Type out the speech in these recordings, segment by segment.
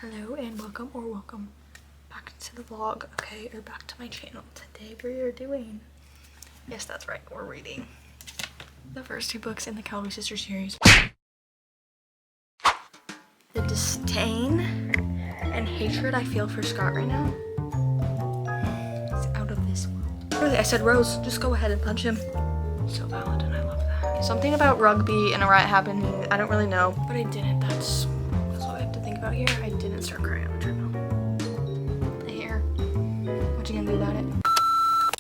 Hello and welcome back to the vlog, okay, or back to my channel. Today we are doing, yes that's right, we're reading the first two books in the Calloway Sister series. The disdain and hatred I feel for Scott right now is out of this world. Really, I said, Rose, just go ahead and punch him. So valid, and I love that. Something about rugby and a riot happening, I don't really know, but I didn't. That's what I have to think about here. I didn't start crying on the treadmill. The hair. What you gonna do about it?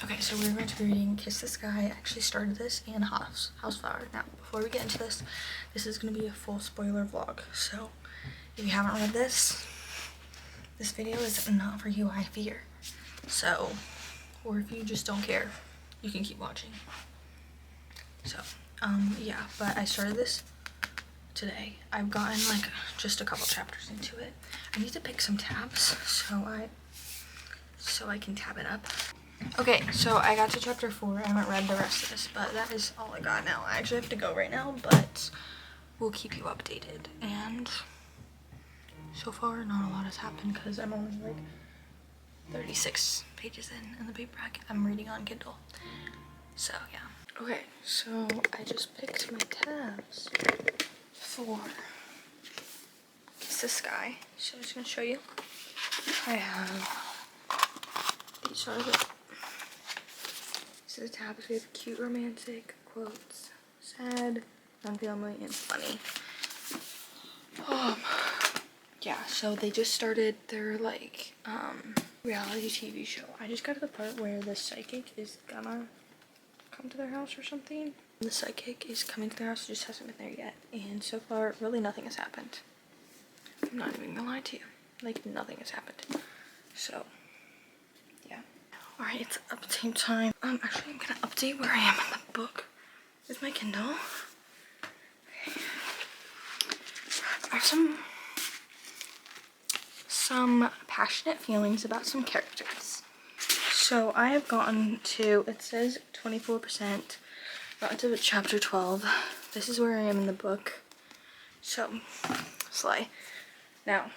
Okay, so we're going to be reading Kiss the Sky. I actually started this and Houseflower. Now, before we get into this, this is gonna be a full spoiler vlog. So if you haven't read this video is not for you, I fear. So, or if you just don't care, you can keep watching. So, yeah, but I started this today. I've gotten like just a couple chapters into it. I need to pick some tabs so I can tab it up. Okay, so I got to chapter 4. I haven't read the rest of this, but that is all I got now. I actually have to go right now, but we'll keep you updated. And so far, not a lot has happened because I'm only like 36 pages in the paperback. I'm reading on Kindle. So, yeah. Okay, so I just picked my tabs for Kiss the Sky. So I'm just gonna show you. I have these are the tabs. We have cute, romantic, quotes, sad, non-family, and funny. Yeah, so they just started their like reality TV show. I just got to the part where the psychic is gonna come to their house or something. The psychic is coming to their house, just hasn't been there yet, and so far really nothing has happened. I'm not even gonna lie to you, like nothing has happened. So yeah, all right, it's update time. Actually I'm gonna update where I am in the book with my Kindle. I have some passionate feelings about some characters. So I have gotten to, it says 24%, gotten to chapter 12. This is where I am in the book. So, slay. Now,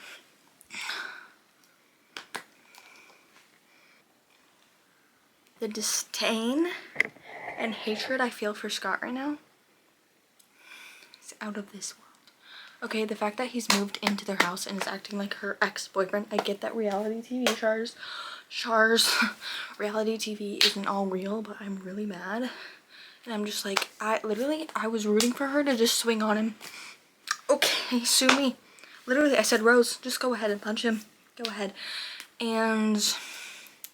the disdain and hatred I feel for Scott right now is out of this world. Okay, the fact that he's moved into their house and is acting like her ex-boyfriend, I get that reality TV reality TV isn't all real, but I'm really mad. And I'm just like, I was rooting for her to just swing on him. Okay, sue me. Literally, I said, Rose, just go ahead and punch him. Go ahead. And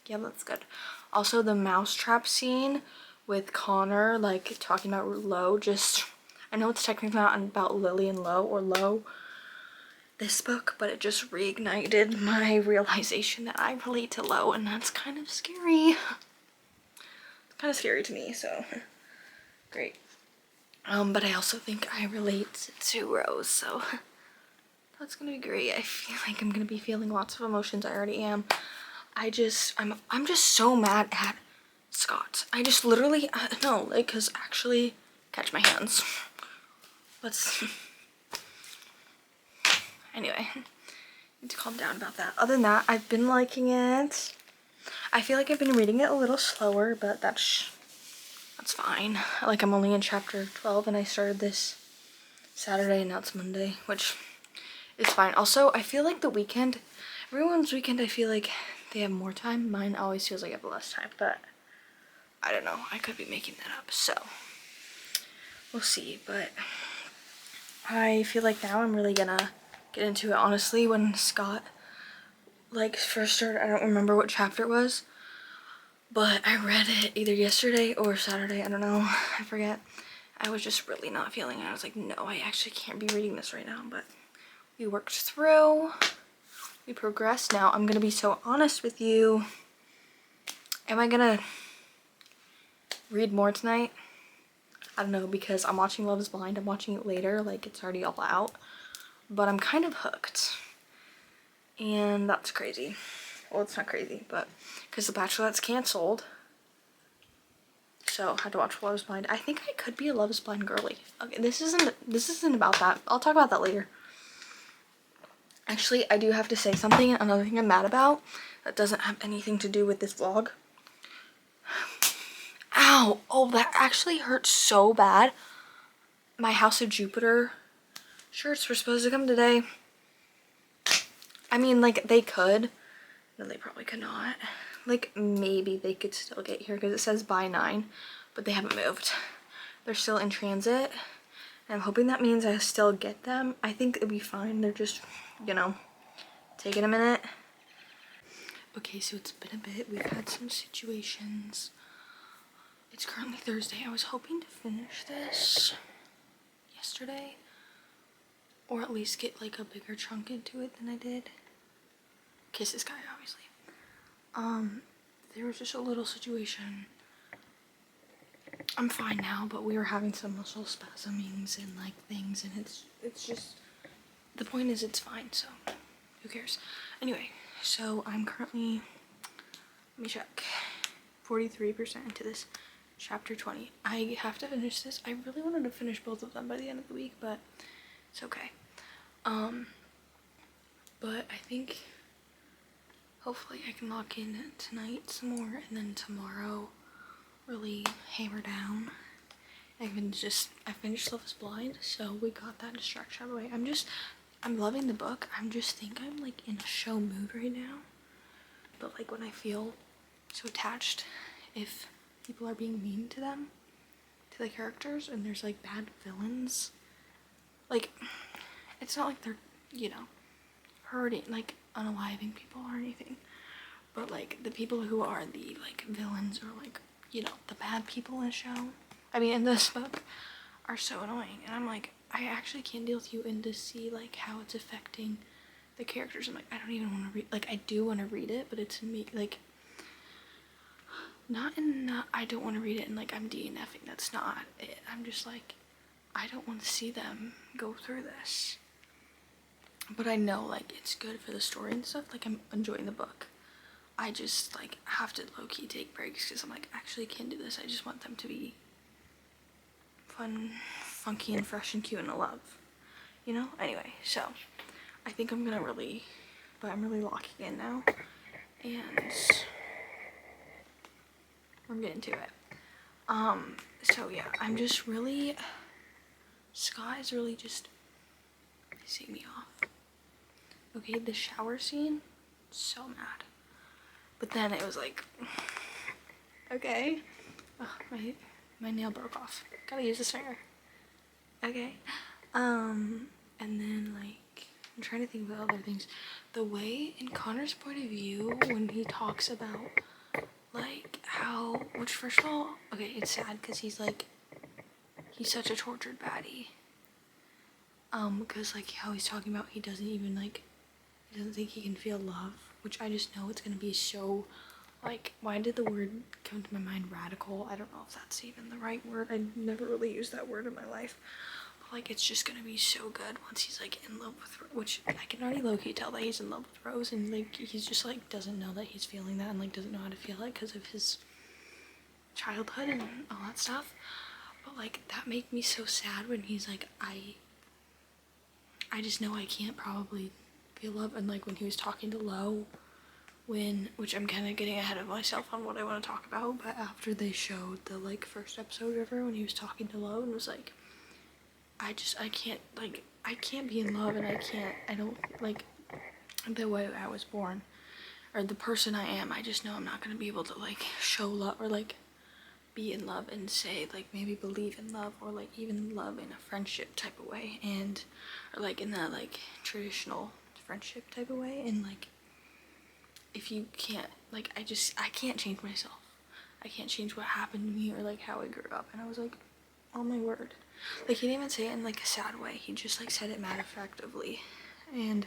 yeah, that's good. Also, the mousetrap scene with Connor, like, talking about Lo, just, I know it's technically not about Lily and Lo, or Lo, this book, but it just reignited my realization that I relate to Lo, and that's kind of scary. It's kind of scary to me, so great. But I also think I relate to Rose, so that's gonna be great. I feel like I'm gonna be feeling lots of emotions. I already am. I'm just so mad at Scott. I just literally, no, like, cause actually, catch my hands. Let's, anyway, need to calm down about that. Other than that, I've been liking it. I feel like I've been reading it a little slower, but that's fine. Like, I'm only in chapter 12 and I started this Saturday and now it's Monday, which is fine. Also, I feel like the weekend, everyone's weekend, I feel like they have more time. Mine always feels like I have less time, but I don't know. I could be making that up, so we'll see. But I feel like now I'm really gonna get into it. Honestly, when Scott like first started, I don't remember what chapter it was, but I read it either yesterday or Saturday, I don't know, I forget. I was just really not feeling it. I was like, no, I actually can't be reading this right now, but we worked through, we progressed. Now I'm gonna be so honest with you. Am I gonna read more tonight? I don't know, because I'm watching Love is Blind. I'm watching it later, like it's already all out, but I'm kind of hooked, and that's crazy. Well, it's not crazy, but because The Bachelorette's canceled, so I had to watch Love is Blind. I think I could be a Love is Blind girly. Okay, this isn't about that. I'll talk about that later. Actually, I do have to say something, another thing I'm mad about that doesn't have anything to do with this vlog. Ow! Oh, that actually hurts so bad. My House of Jupiter shirts were supposed to come today. I mean, like, they could. No, they probably could not. Like, maybe they could still get here because it says by 9, but they haven't moved. They're still in transit. And I'm hoping that means I still get them. I think it'll be fine. They're just, you know, taking a minute. Okay, so it's been a bit. We've had some situations. It's currently Thursday. I was hoping to finish this yesterday, or at least get like a bigger chunk into it than I did. Kiss this guy, obviously. There was just a little situation. I'm fine now, but we were having some muscle spasmings and like things, and it's just, the point is it's fine, so who cares? Anyway, so I'm currently, let me check, 43% into this chapter 20. I have to finish this. I really wanted to finish both of them by the end of the week, but it's okay. But I think hopefully I can lock in tonight some more, and then tomorrow really hammer down. I finished Love is Blind, so we got that distraction out of the way. I'm loving the book. I'm like in a show mood right now. But like when I feel so attached, if people are being mean to them, to the characters, and there's like bad villains, like it's not like they're, you know, hurting, like unaliving people or anything, but like the people who are the like villains, or like, you know, the bad people in the show, I mean in this book, are so annoying. And I'm like, I actually can't deal with you, and to see like how it's affecting the characters, I'm like, I don't even want to read, like I do want to read it, but it's me, like I don't want to read it and like I'm DNFing. That's not it. I'm just like, I don't want to see them go through this. But I know like it's good for the story and stuff. Like I'm enjoying the book. I just like have to low-key take breaks because I'm like, actually can't do this. I just want them to be fun, funky, and fresh and cute and love. You know? Anyway, so I think I'm really locking in now. And we're getting to it. So yeah, I'm just really, Scott is really just pissing me off. Okay, the shower scene, so mad. But then it was like, okay. Oh, my nail broke off. Gotta use the stringer. Okay. And then like, I'm trying to think about other things. The way, in Connor's point of view, when he talks about like how, which first of all, okay, it's sad because he's such a tortured baddie. Because like how he's talking about he doesn't think he can feel love, which I just know it's gonna be so, like, why did the word come to my mind, radical? I don't know if that's even the right word. I never really used that word in my life. But like, it's just gonna be so good once he's like in love with, which I can already low-key tell that he's in love with Rose, and like he's just like doesn't know that he's feeling that, and like doesn't know how to feel it because of his childhood and all that stuff. But like that made me so sad when he's like, I just know I can't probably feel love. And like when he was talking to Lo, which I'm kind of getting ahead of myself on what I want to talk about, but after they showed the like first episode of her, when he was talking to Lo and was like, I can't be in love, and I don't like the way I was born, or the person I am. I just know I'm not going to be able to like show love, or like be in love and say like maybe believe in love, or like even love in a friendship type of way, and or like in that like traditional friendship type of way. And like if you can't, like I can't change myself. I can't change what happened to me or like how I grew up. And I was like, oh my word. Like he didn't even say it in like a sad way. He just like said it matter-of-factly, and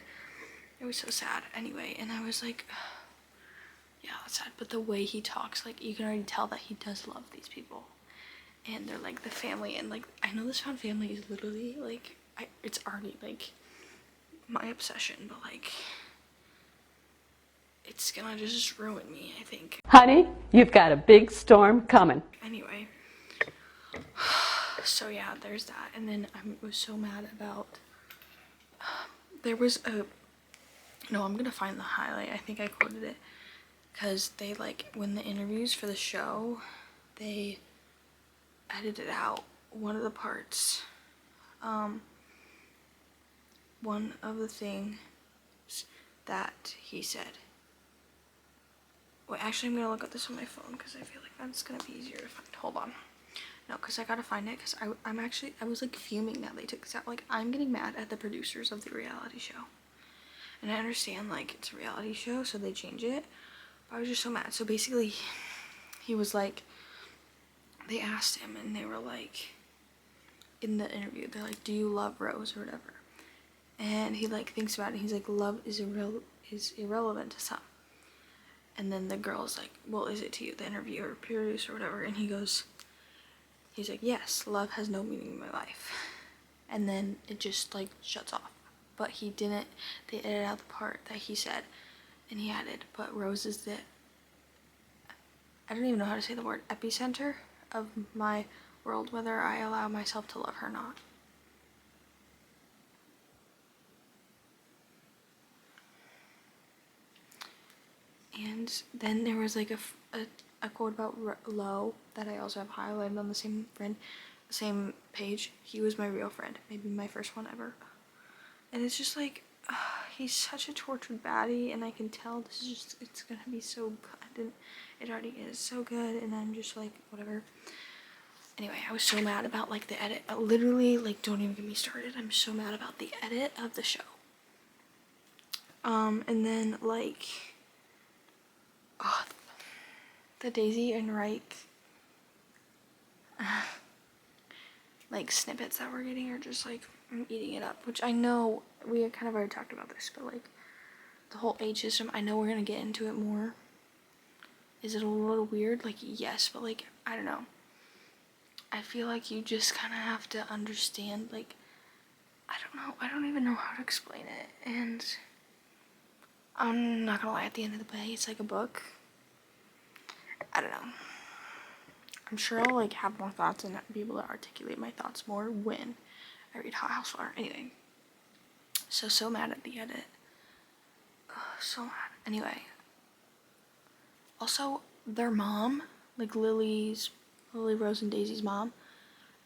it was so sad. Anyway, and I was like, yeah, that's sad. But the way he talks, like you can already tell that he does love these people, and they're like the family. And like I know this found family is literally like it's already like my obsession, but like it's gonna just ruin me, I think. Honey, you've got a big storm coming. Anyway, so yeah, there's that. And then I was so mad about, there was a No, I'm gonna find the highlight. I think I quoted it. Because they, like, when the interviews for the show, they edited out one of the parts. One of the things that he said. Wait, actually, I'm gonna look at this on my phone because I feel like that's gonna be easier to find. Hold on. No, because I gotta find it because I was like fuming that they took this out. Like, I'm getting mad at the producers of the reality show. And I understand, like, it's a reality show, so they change it. But I was just so mad. So basically, he was like, they asked him and they were like, in the interview, they're like, do you love Rose or whatever? And he like thinks about it and he's like, love is irrelevant to some. And then the girl's like, well, is it to you, the interviewer, producer, or whatever? And he's like, yes, love has no meaning in my life. And then it just like shuts off. But he didn't, they edited out the part that he said, and he added, but Rose is the, I don't even know how to say the word, epicenter of my world, whether I allow myself to love her or not. And then there was like a quote about Lo that I also have highlighted on the same page. He was my real friend, maybe my first one ever. And it's just like, he's such a tortured baddie, and I can tell this is just, it's gonna be so good, and it already is so good, and I'm just like, whatever. Anyway, I was so mad about like the edit. Literally, like, don't even get me started. I'm so mad about the edit of the show. And then like, oh, the Daisy and Reich like snippets that we're getting are just like, I'm eating it up. Which I know we had kind of already talked about this, but like the whole age system, I know we're gonna get into it more. Is it a little weird? Like, yes, but like, I don't know. I feel like you just kind of have to understand, like, I don't know, I don't even know how to explain it, and I'm not gonna lie, at the end of the day, it's like a book. I don't know. I'm sure I'll like have more thoughts and be able to articulate my thoughts more when I read Hot House Flyer. Anyway, so mad at the edit. So mad. Anyway, also their mom, like Lily Rose and Daisy's mom,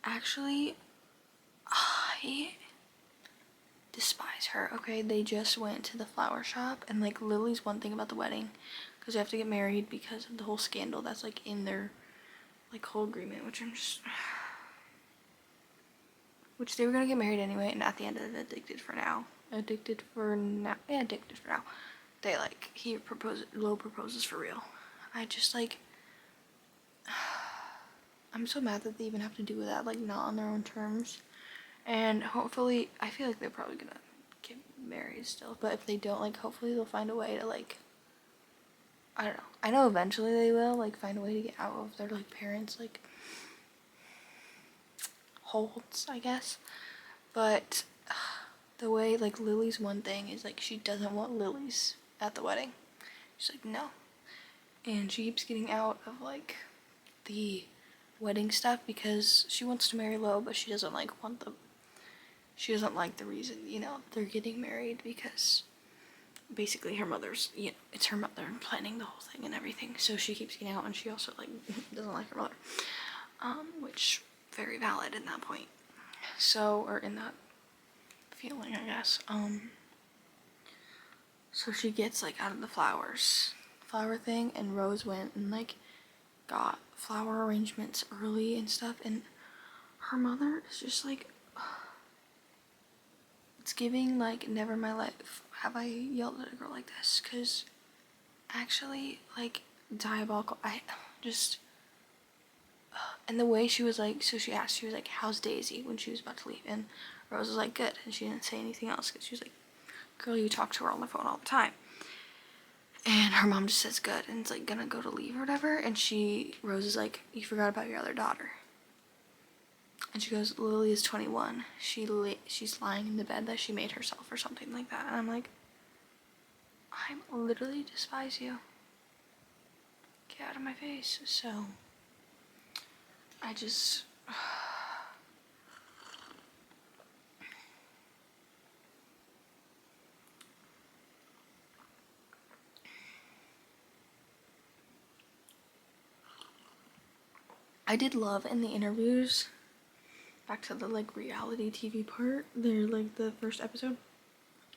actually, I despise her. Okay, they just went to the flower shop, and like Lily's one thing about the wedding, because they have to get married because of the whole scandal that's like in their like whole agreement, which I'm just, which they were gonna get married anyway, and at the end of it, addicted for now, they like, Lo proposes for real. I just like, I'm so mad that they even have to do that, like not on their own terms. And hopefully, I feel like they're probably gonna get married still, but if they don't, like, hopefully they'll find a way to, like, I don't know. I know eventually they will, like, find a way to get out of their, like, parents', like, holds, I guess. But the way, like, Lily's one thing is, like, she doesn't want Lily's at the wedding. She's like, no. And she keeps getting out of, like, the wedding stuff because she wants to marry Lo, but she doesn't, like, she doesn't like the reason, you know, they're getting married, because basically her mother's, you know, it's her mother planning the whole thing and everything. So she keeps getting out, and she also like doesn't like her mother, which very valid in that point. So, or in that feeling, I guess. So she gets like out of the flower thing, and Rose went and like got flower arrangements early and stuff, and her mother is just like, it's giving like never in my life have I yelled at a girl like this, because actually like diabolical. I just, and the way she was like, so she asked, she was like, how's Daisy, when she was about to leave, and Rose was like, good, and she didn't say anything else because she was like, girl, you talk to her on the phone all the time. And her mom just says good, and it's like gonna go to leave or whatever, and Rose is like, you forgot about your other daughter. And she goes, Lily is 21. She's lying in the bed that she made herself or something like that. And I'm like, I literally despise you. Get out of my face. So, I just, I did love in the interviews, back to the like reality TV part, they're like the first episode,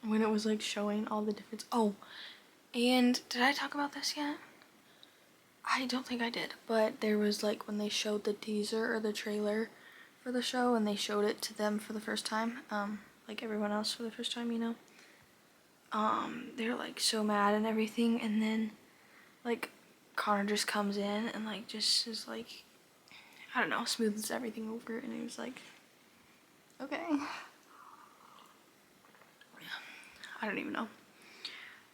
when it was like showing all the different, oh, and did I talk about this yet? I don't think I did, but there was like when they showed the teaser or the trailer for the show and they showed it to them for the first time, like everyone else for the first time, you know, they're like so mad and everything, and then like Connor just comes in and like just is like, I don't know, smooths everything over, and he was like, okay. I don't even know.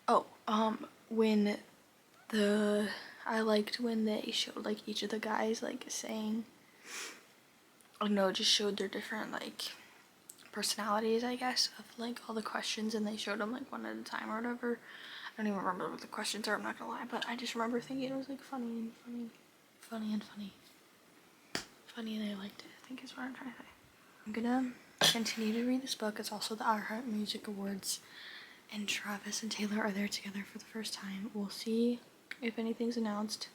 Oh, when I liked when they showed like each of the guys like saying, oh no, just showed their different like personalities, I guess, of like all the questions, and they showed them like one at a time or whatever. I don't even remember what the questions are, I'm not gonna lie, but I just remember thinking it was like funny, and I liked it, I think is what I'm trying to say. I'm gonna continue to read this book. It's also the iHeart Music Awards, and Travis and Taylor are there together for the first time. We'll see if anything's announced.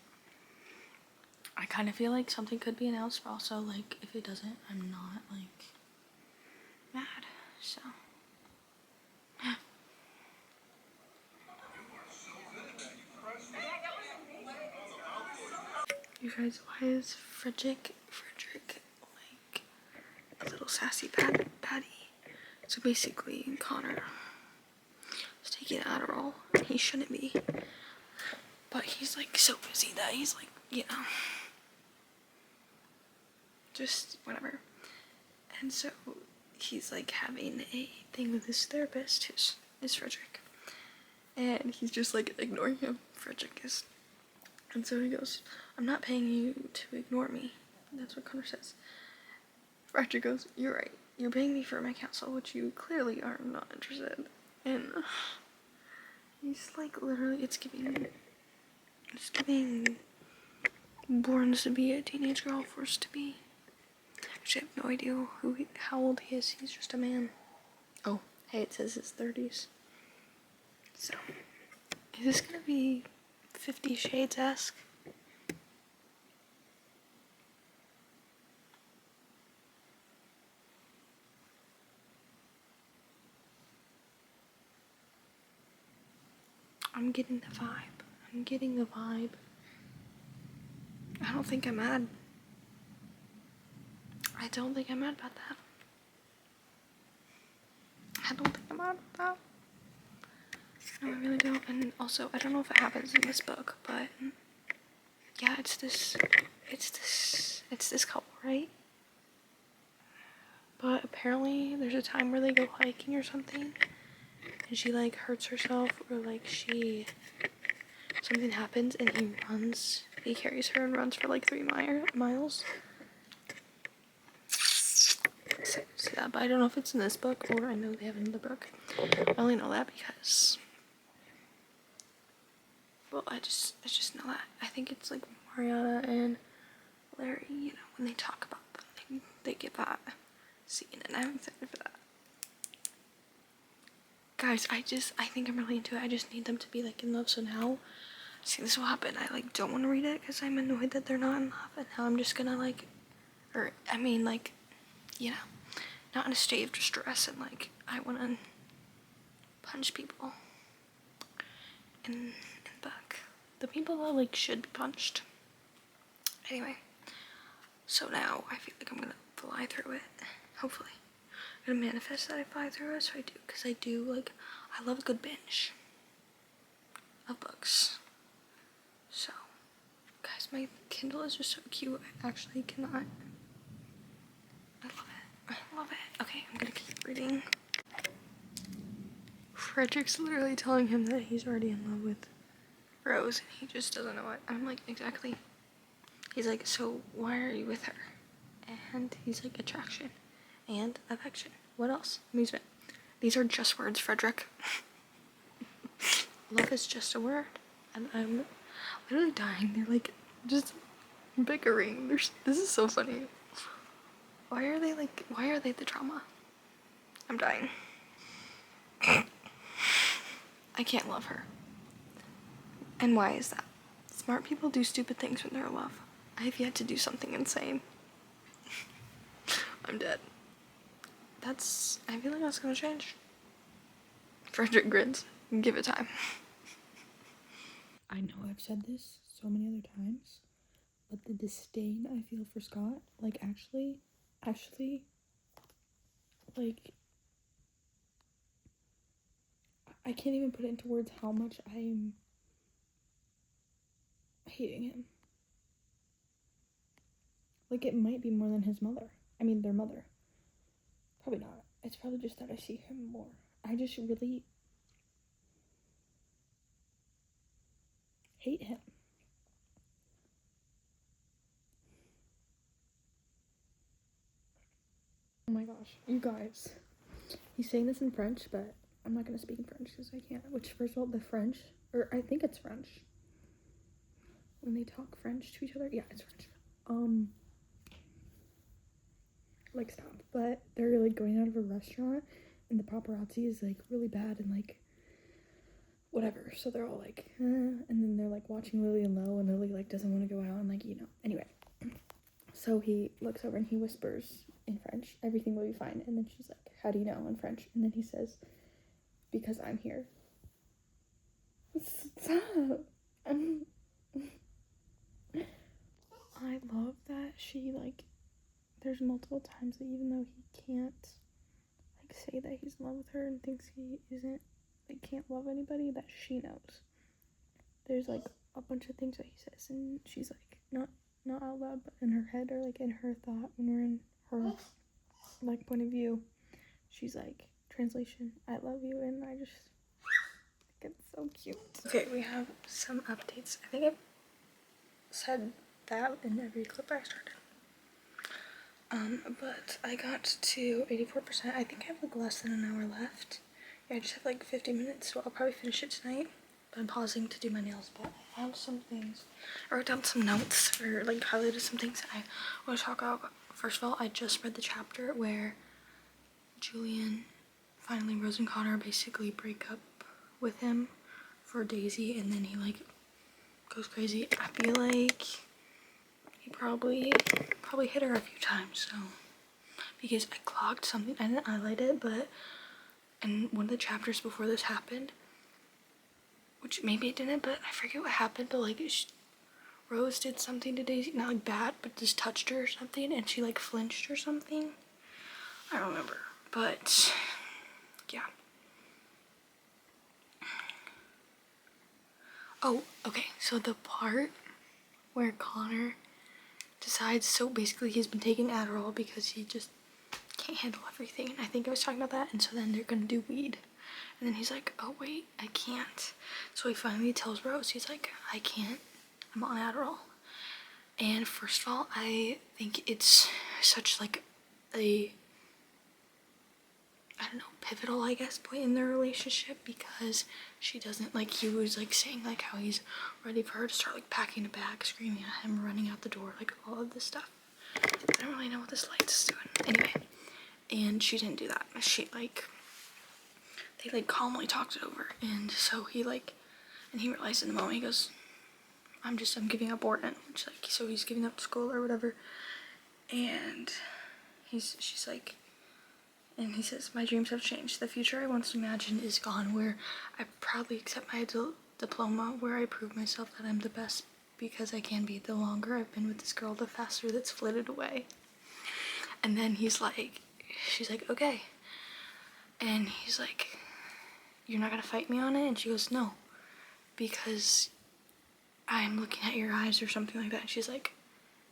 I kind of feel like something could be announced, but also like if it doesn't, I'm not like mad, so. You guys, why is Frederick like a little sassy patty? So basically, Connor is taking Adderall. He shouldn't be, but he's like so busy that he's like, you know, just whatever. And so he's like having a thing with his therapist, who's is Frederick, and he's just like ignoring him. Frederick is, and so he goes, "I'm not paying you to ignore me." That's what Connor says. Frederick goes, "You're right. You're paying me for my counsel, which you clearly are not interested in." He's like literally, it's giving born to be a teenage girl, forced to be. Actually, I have no idea how old he is. He's just a man. Oh, hey, it says his 30s. So, is this gonna be 50 Shades-esque? I'm getting the vibe. I don't think I'm mad. I don't think I'm mad about that. No, I really don't. And also, I don't know if it happens in this book, but yeah, it's this couple, right? But apparently there's a time where they go hiking or something, and she like hurts herself, or like something happens, and he carries her and runs for like 3 miles. So, yeah, but I don't know if it's in this book, or I know they have another book. I only know that because, well, I just know that. I think it's like Mariana and Larry, you know, when they talk about them, they get that scene, and I'm excited for that. Guys, I think I'm really into it. I just need them to be like in love, so now, see, this will happen. I like don't want to read it because I'm annoyed that they're not in love, and now I'm just gonna like, you know, not in a state of distress, and like I want to punch people in the back. The people that like should be punched. Anyway, so now I feel like I'm gonna fly through it. Hopefully, I'm gonna manifest that I fly through it. So I do, because I do like, I love a good binge of books. So, guys, my Kindle is just so cute. I actually cannot. I love it. Okay, I'm gonna keep reading. Frederick's literally telling him that he's already in love with Rose, and he just doesn't know it. I'm like, exactly. He's like, so why are you with her? And he's like, attraction and affection. What else? Amusement. These are just words, Frederick. Love is just a word. And I'm literally dying. They're like, just bickering. This is so funny. Why are they the drama? I'm dying. I can't love her. And why is that? Smart people do stupid things when they're in love. I have yet to do something insane. I'm dead. I feel like that's gonna change. 400 grids. Give it time. I know I've said this so many other times, but the disdain I feel for Scott, like, actually, like, I can't even put it into words how much I'm hating him. Like, it might be more than his mother. I mean, their mother. Probably not. It's probably just that I see him more. I just really hate him. Oh my gosh, you guys. He's saying this in French, but I'm not gonna speak in French because I can't. Which, first of all, the French, or I think it's French. When they talk French to each other, yeah, it's French. Like, stop. But they're like going out of a restaurant, and the paparazzi is like really bad and like whatever. So they're all like, and then they're like watching Lily and Lo, and Lily like doesn't want to go out, and like, you know. Anyway, so he looks over and he whispers in French, "Everything will be fine." And then she's like, "How do you know?" in French. And then he says, "Because I'm here." Stop. I love that she, like, there's multiple times that even though he can't, like, say that he's in love with her and thinks he isn't, like, can't love anybody, that she knows. There's, like, a bunch of things that he says, and she's, like, not out loud, but in her head, or, like, in her thought, when we're in her, like, point of view, she's, like, translation, "I love you," and I just think it's so cute. Okay, we have some updates. I think I've said that in every clip I started. But I got to 84%. I think I have like less than an hour left. Yeah, I just have like 50 minutes, so I'll probably finish it tonight. But I'm pausing to do my nails, but I have some things. I wrote down some notes, or like highlighted some things I want to talk about. First of all, I just read the chapter where Julian, finally Rose and Connor basically break up with him for Daisy, and then he like goes crazy. I feel like he probably hit her a few times, so, because I clocked something, I didn't highlight it, but in one of the chapters before this happened, which maybe it didn't, but I forget what happened, but like Rose did something to Daisy, not like bad, but just touched her or something, and she like flinched or something. I don't remember, but yeah. Oh, okay, so the part where Connor decides, so basically he's been taking Adderall because he just can't handle everything, and I think I was talking about that, and so then they're gonna do weed, and then he's like, "Oh wait, I can't." So he finally tells Rose, he's like, "I can't, I'm on Adderall." And first of all, I think it's such like a, I don't know, pivotal, I guess, point in their relationship, because she doesn't, like, he was like saying like how he's ready for her to start like packing a bag, screaming at him, running out the door, like all of this stuff. I don't really know what this light's doing. Anyway, and she didn't do that. She like, they like calmly talked it over, and so he like, and he realized in the moment, he goes, I'm giving up Orton, which like, so he's giving up school or whatever, and she's like, and he says, "My dreams have changed. The future I once imagined is gone, where I proudly accept my diploma, where I prove myself that I'm the best because I can be. The longer I've been with this girl, the faster that's flitted away." And then he's like, she's like, "Okay." And he's like, "You're not gonna fight me on it?" And she goes, "No, because I'm looking at your eyes," or something like that. And she's like,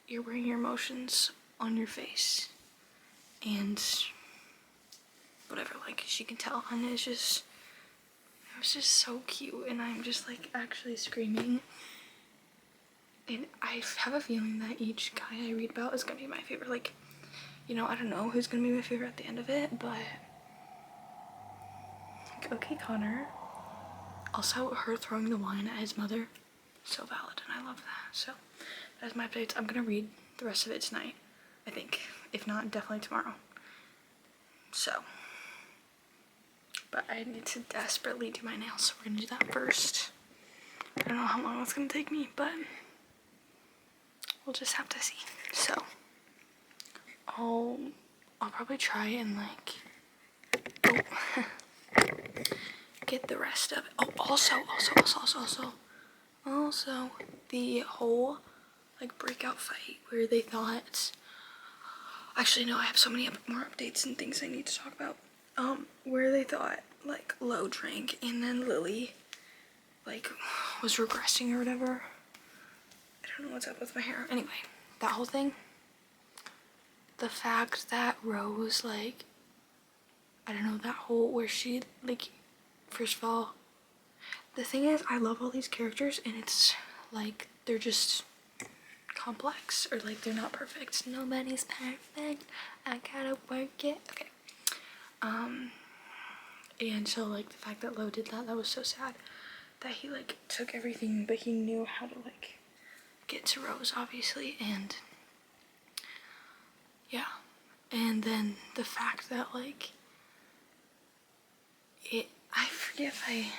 "You're wearing your emotions on your face." And whatever, like, she can tell, and it was just so cute, and I'm just like actually screaming. And I have a feeling that each guy I read about is gonna be my favorite. Like, you know, I don't know who's gonna be my favorite at the end of it, but like, okay, Connor. Also, her throwing the wine at his mother, so valid, and I love that. So that's my updates. I'm gonna read the rest of it tonight, I think. If not, definitely tomorrow. So, but I need to desperately do my nails, so we're gonna do that first. I don't know how long it's gonna take me, but we'll just have to see. So I'll probably try and like get the rest of it. Oh, also the whole like breakout fight where they thought, actually no, I have so many more updates and things I need to talk about. Where they thought like Lo drank and then Lily like was regressing or whatever. I don't know what's up with my hair. Anyway, that whole thing. The fact that Rose, like, I don't know, that whole where she, like, first of all, the thing is, I love all these characters and it's like they're just complex, or like they're not perfect. Nobody's perfect. I gotta work it. Okay. And so like the fact that Lo did that was so sad. That he like took everything, but he knew how to like get to Rose, obviously, and yeah. And then the fact that like I forget if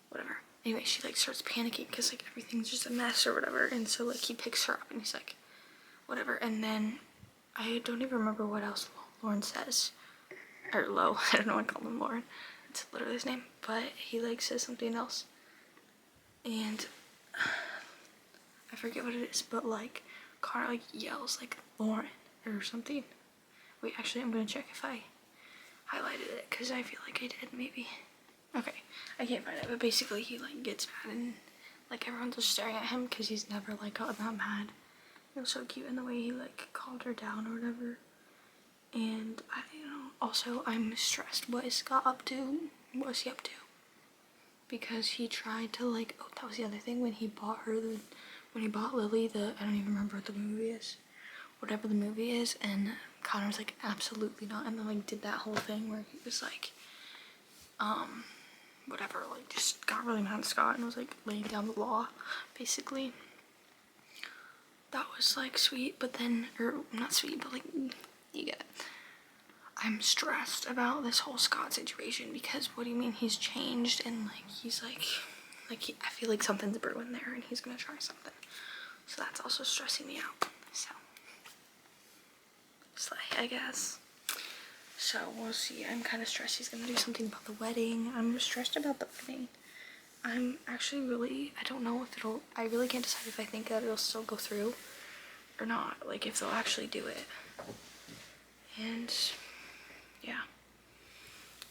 whatever. Anyway, she like starts panicking because like everything's just a mess or whatever, and so like he picks her up and he's like, whatever. And then I don't even remember what else Lauren says, or Lo. I don't know why I call him Lauren. It's literally his name, but he like says something else, and I forget what it is, but like Connor like yells like Lauren or something. Wait, actually, I'm gonna check if I highlighted it because I feel like I did maybe. Okay, I can't find it, but basically he like gets mad and like everyone's just staring at him because he's never like gotten that mad. It was so cute in the way he like calmed her down or whatever. And I, you know, also I'm stressed. What is Scott up to? What is he up to? Because he tried to like, oh, that was the other thing, when he bought Lily I don't even remember what the movie is. Whatever the movie is, and Connor was like, absolutely not, and then like did that whole thing where he was like, whatever, like just got really mad at Scott and was like laying down the law, basically. That was like sweet, but then, or not sweet, but like, you get it. I'm stressed about this whole Scott situation because what do you mean he's changed, and like he's like I feel like something's brewing there and he's gonna try something. So that's also stressing me out. So slay, I guess. So we'll see. I'm kind of stressed he's gonna do something about the wedding. I'm stressed about the wedding. I'm actually really, I don't know if I really can't decide if I think that it'll still go through or not. Like if they'll actually do it. And yeah.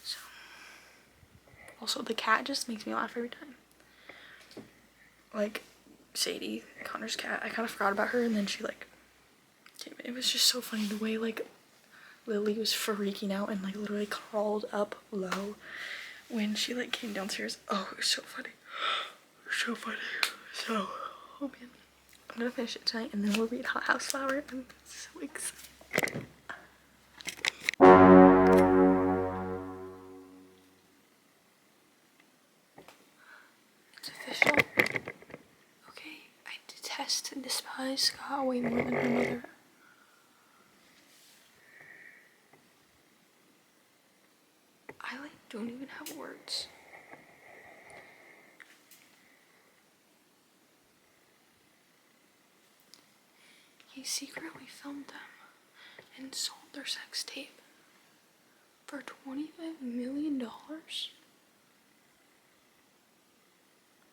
So also the cat just makes me laugh every time. Like Sadie, Connor's cat, I kind of forgot about her, and then she like came in. It was just so funny the way like Lily was freaking out and like literally crawled up low when she like came downstairs. Oh, it was so funny. So funny. So, oh man. I'm gonna finish it tonight and then we'll read Hot House Flower. I'm so excited. It's official. Okay, I detest and despise Scott way more than her mother. I like don't even have words. He secretly filmed them and sold their sex tape for $25 million.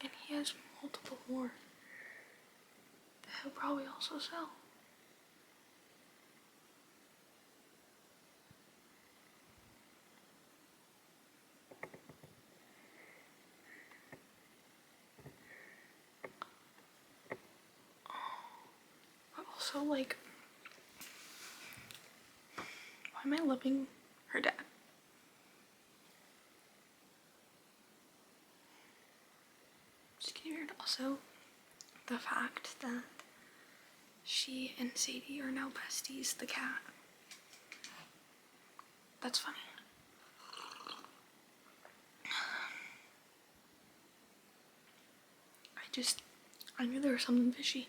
And he has multiple more that he'll probably also sell. But also, like, why am I loving her dad? It's weird. Also, the fact that she and Sadie are now besties, the cat. That's funny. I knew there was something fishy.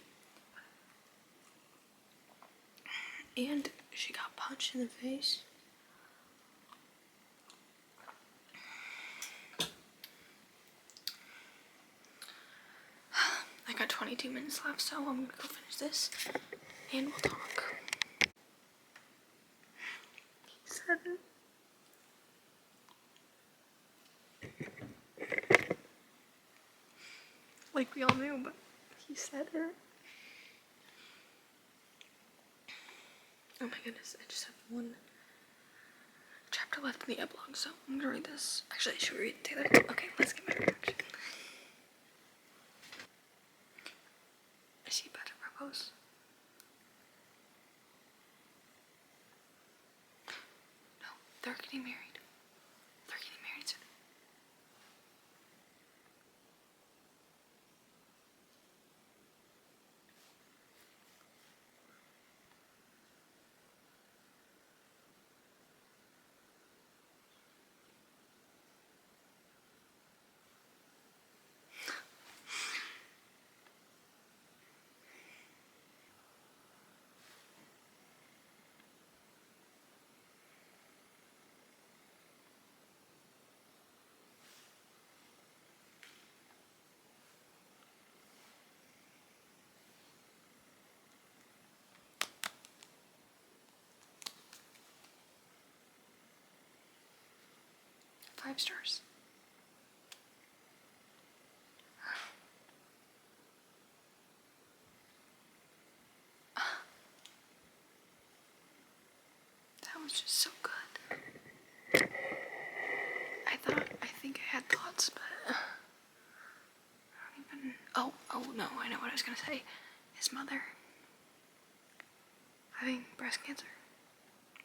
And she got punched in the face. I got 22 minutes left, so I'm gonna go finish this and we'll talk. He said it. Like we all knew, but he said it. Oh my goodness, I just have one chapter left in the epilogue, so I'm gonna read this. Actually, should we read it together? Okay, let's get my reaction. I see about to propose. No, they're getting married. They're getting married soon. Five stars. That was just so good. I think I had thoughts, but I don't even. Oh no, I know what I was gonna say. His mother having breast cancer,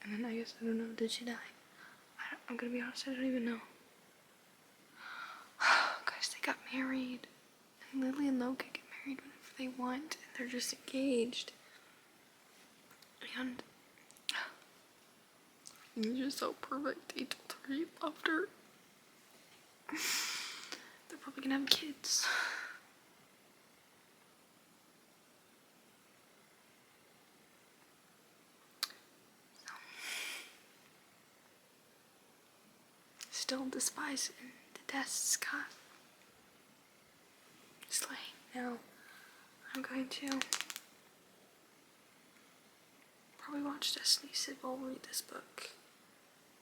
and then I guess I don't know. Did she die? I'm gonna be honest. I don't even know. Guys, they got married, and Lily and Logan get married whenever they want, and they're just engaged. And it was just so perfect. He told her he loved her. They're probably gonna have kids. So. Still despise and detest Scott. Slay. Now, I'm going to probably watch Destiny Sybil read this book,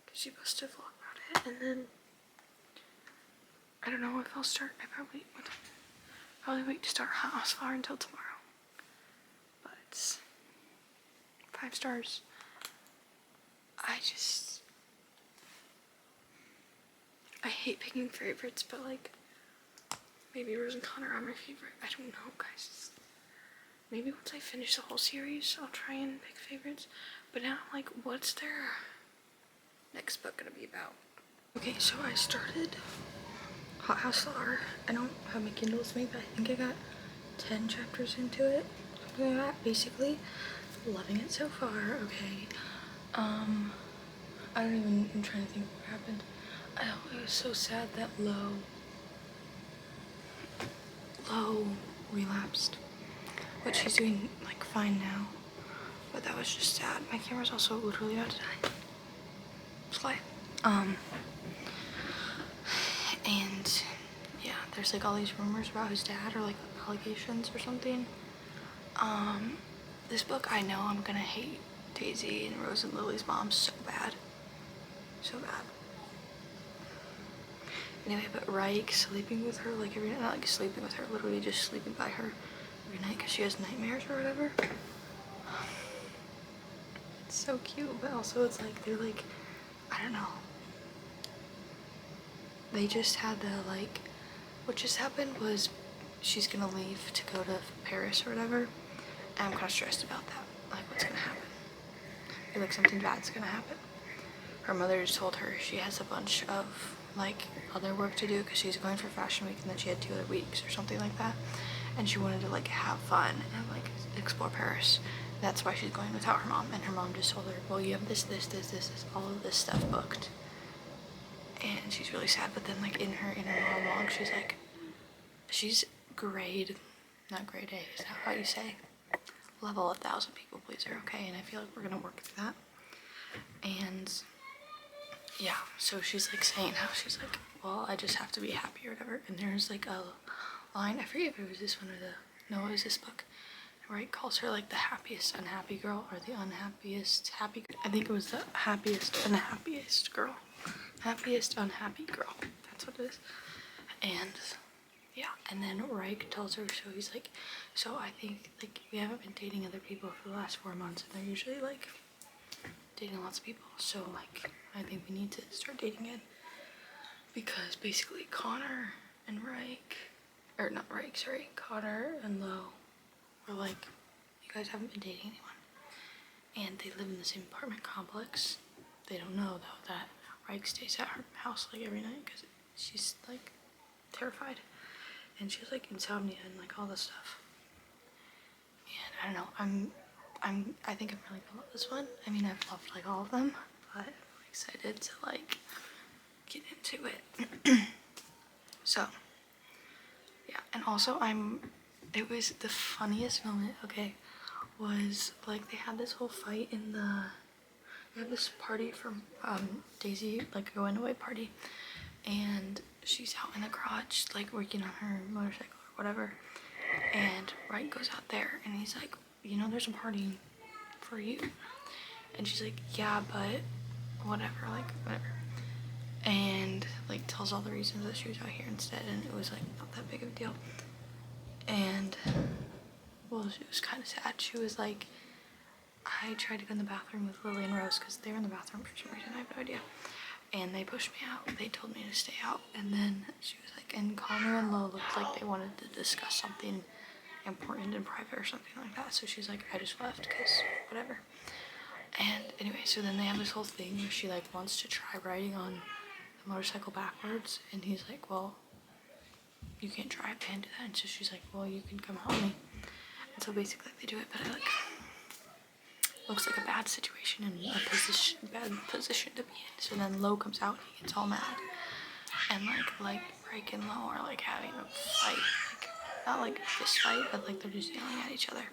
because she posted a vlog about it, and then I don't know if I'll start. I probably wait to start House Fire until tomorrow. But 5 stars. I hate picking favorites, but like maybe Rose and Connor are my favorite. I don't know, guys. Maybe once I finish the whole series, I'll try and pick favorites. But now I'm like, what's their next book gonna be about? Okay, so I started Hot House Flower. I don't have my Kindle with me, but I think I got 10 chapters into it. Something like that, basically. Loving it so far, okay. I'm trying to think what happened. It was so sad that Lo relapsed. But she's doing like fine now. But that was just sad. My camera's also literally about to die. Slay. And yeah, there's like all these rumors about his dad, or like allegations or something. This book, I know I'm gonna hate Daisy and Rose and Lily's mom so bad. So bad. Anyway, but Reich sleeping with her like every night, not like sleeping with her, literally just sleeping by her every night because she has nightmares or whatever. It's so cute, but also it's like, they're like, I don't know. They just had the like, what just happened was she's gonna leave to go to Paris or whatever. And I'm kind of stressed about that. Like, what's gonna happen? I feel like something bad's gonna happen. Her mother just told her she has a bunch of like other work to do because she's going for fashion week, and then she had 2 other weeks or something like that, and she wanted to like have fun and like explore Paris. That's why she's going without her mom, and her mom just told her, well, you have this, all of this stuff booked. And she's really sad. But then like in her monologue, she's like, she's not grade A, is that how you say? Level 1,000 people pleaser, okay? And I feel like we're gonna work through that. And yeah, so she's like saying how she's like, well, I just have to be happy or whatever. And there's like a line, I forget if it was this one or no, it was this book. Right, calls her like the happiest unhappy girl or the unhappiest happy. I think it was the happiest unhappiest girl. Happiest unhappy girl. That's what it is. And yeah, and then Reich tells her, so he's like, so I think like we haven't been dating other people for the last 4 months, and they're usually like dating lots of people. So like I think we need to start dating again because basically Connor and Reich, or not Reich, sorry, Connor and Lo were like, you guys haven't been dating anyone, and they live in the same apartment complex. They don't know though that Reich stays at her house like every night because she's like terrified, and she has like insomnia and like all this stuff. And I don't know, I think I'm really gonna love this one. I mean, I've loved like all of them, but I'm excited to like get into it. So yeah, and also it was the funniest moment, okay, was like they had this whole fight in they had this party from Daisy, like a going away party, and she's out in the garage like working on her motorcycle or whatever, and Wright goes out there and he's like, you know, there's a party for you, and she's like, yeah, but whatever, like whatever, and like tells all the reasons that she was out here instead, and it was like not that big of a deal. And well, it was kind of sad. She was like, I tried to go in the bathroom with Lily and Rose because they were in the bathroom for some reason, I have no idea, and they pushed me out. They told me to stay out, and then she was like, and Connor and Lo looked like they wanted to discuss something important in private or something like that, so she's like, I just left because whatever. And anyway, so then they have this whole thing where she like wants to try riding on the motorcycle backwards, and he's like, well, you can't try it, can't do that. And so she's like, well, you can come help me. And so basically they do it, but it like looks like a bad situation and a bad position to be in. So then Lo comes out and he gets all mad, and like Reich and Lo are like having a fight, like not like a fist fight, but like they're just yelling at each other.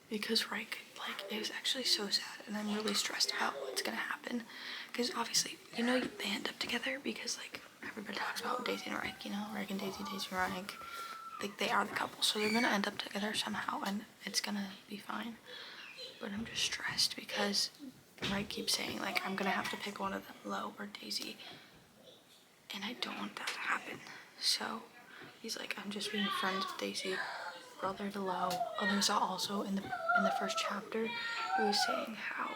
Because Reich, like, it was actually so sad, and I'm really stressed about what's gonna happen, because obviously, you know, they end up together because like everybody talks about Daisy and Reich, you know, Reich and Daisy, Daisy and Reich, like they are the couple, so they're gonna end up together somehow, and it's gonna be fine. But I'm just stressed because Reich keeps saying like, I'm gonna have to pick one of them, Lo or Daisy, and I don't want that to happen. So he's like, I'm just being friends with Daisy, brother to Lo. Others are also in the first chapter, he was saying how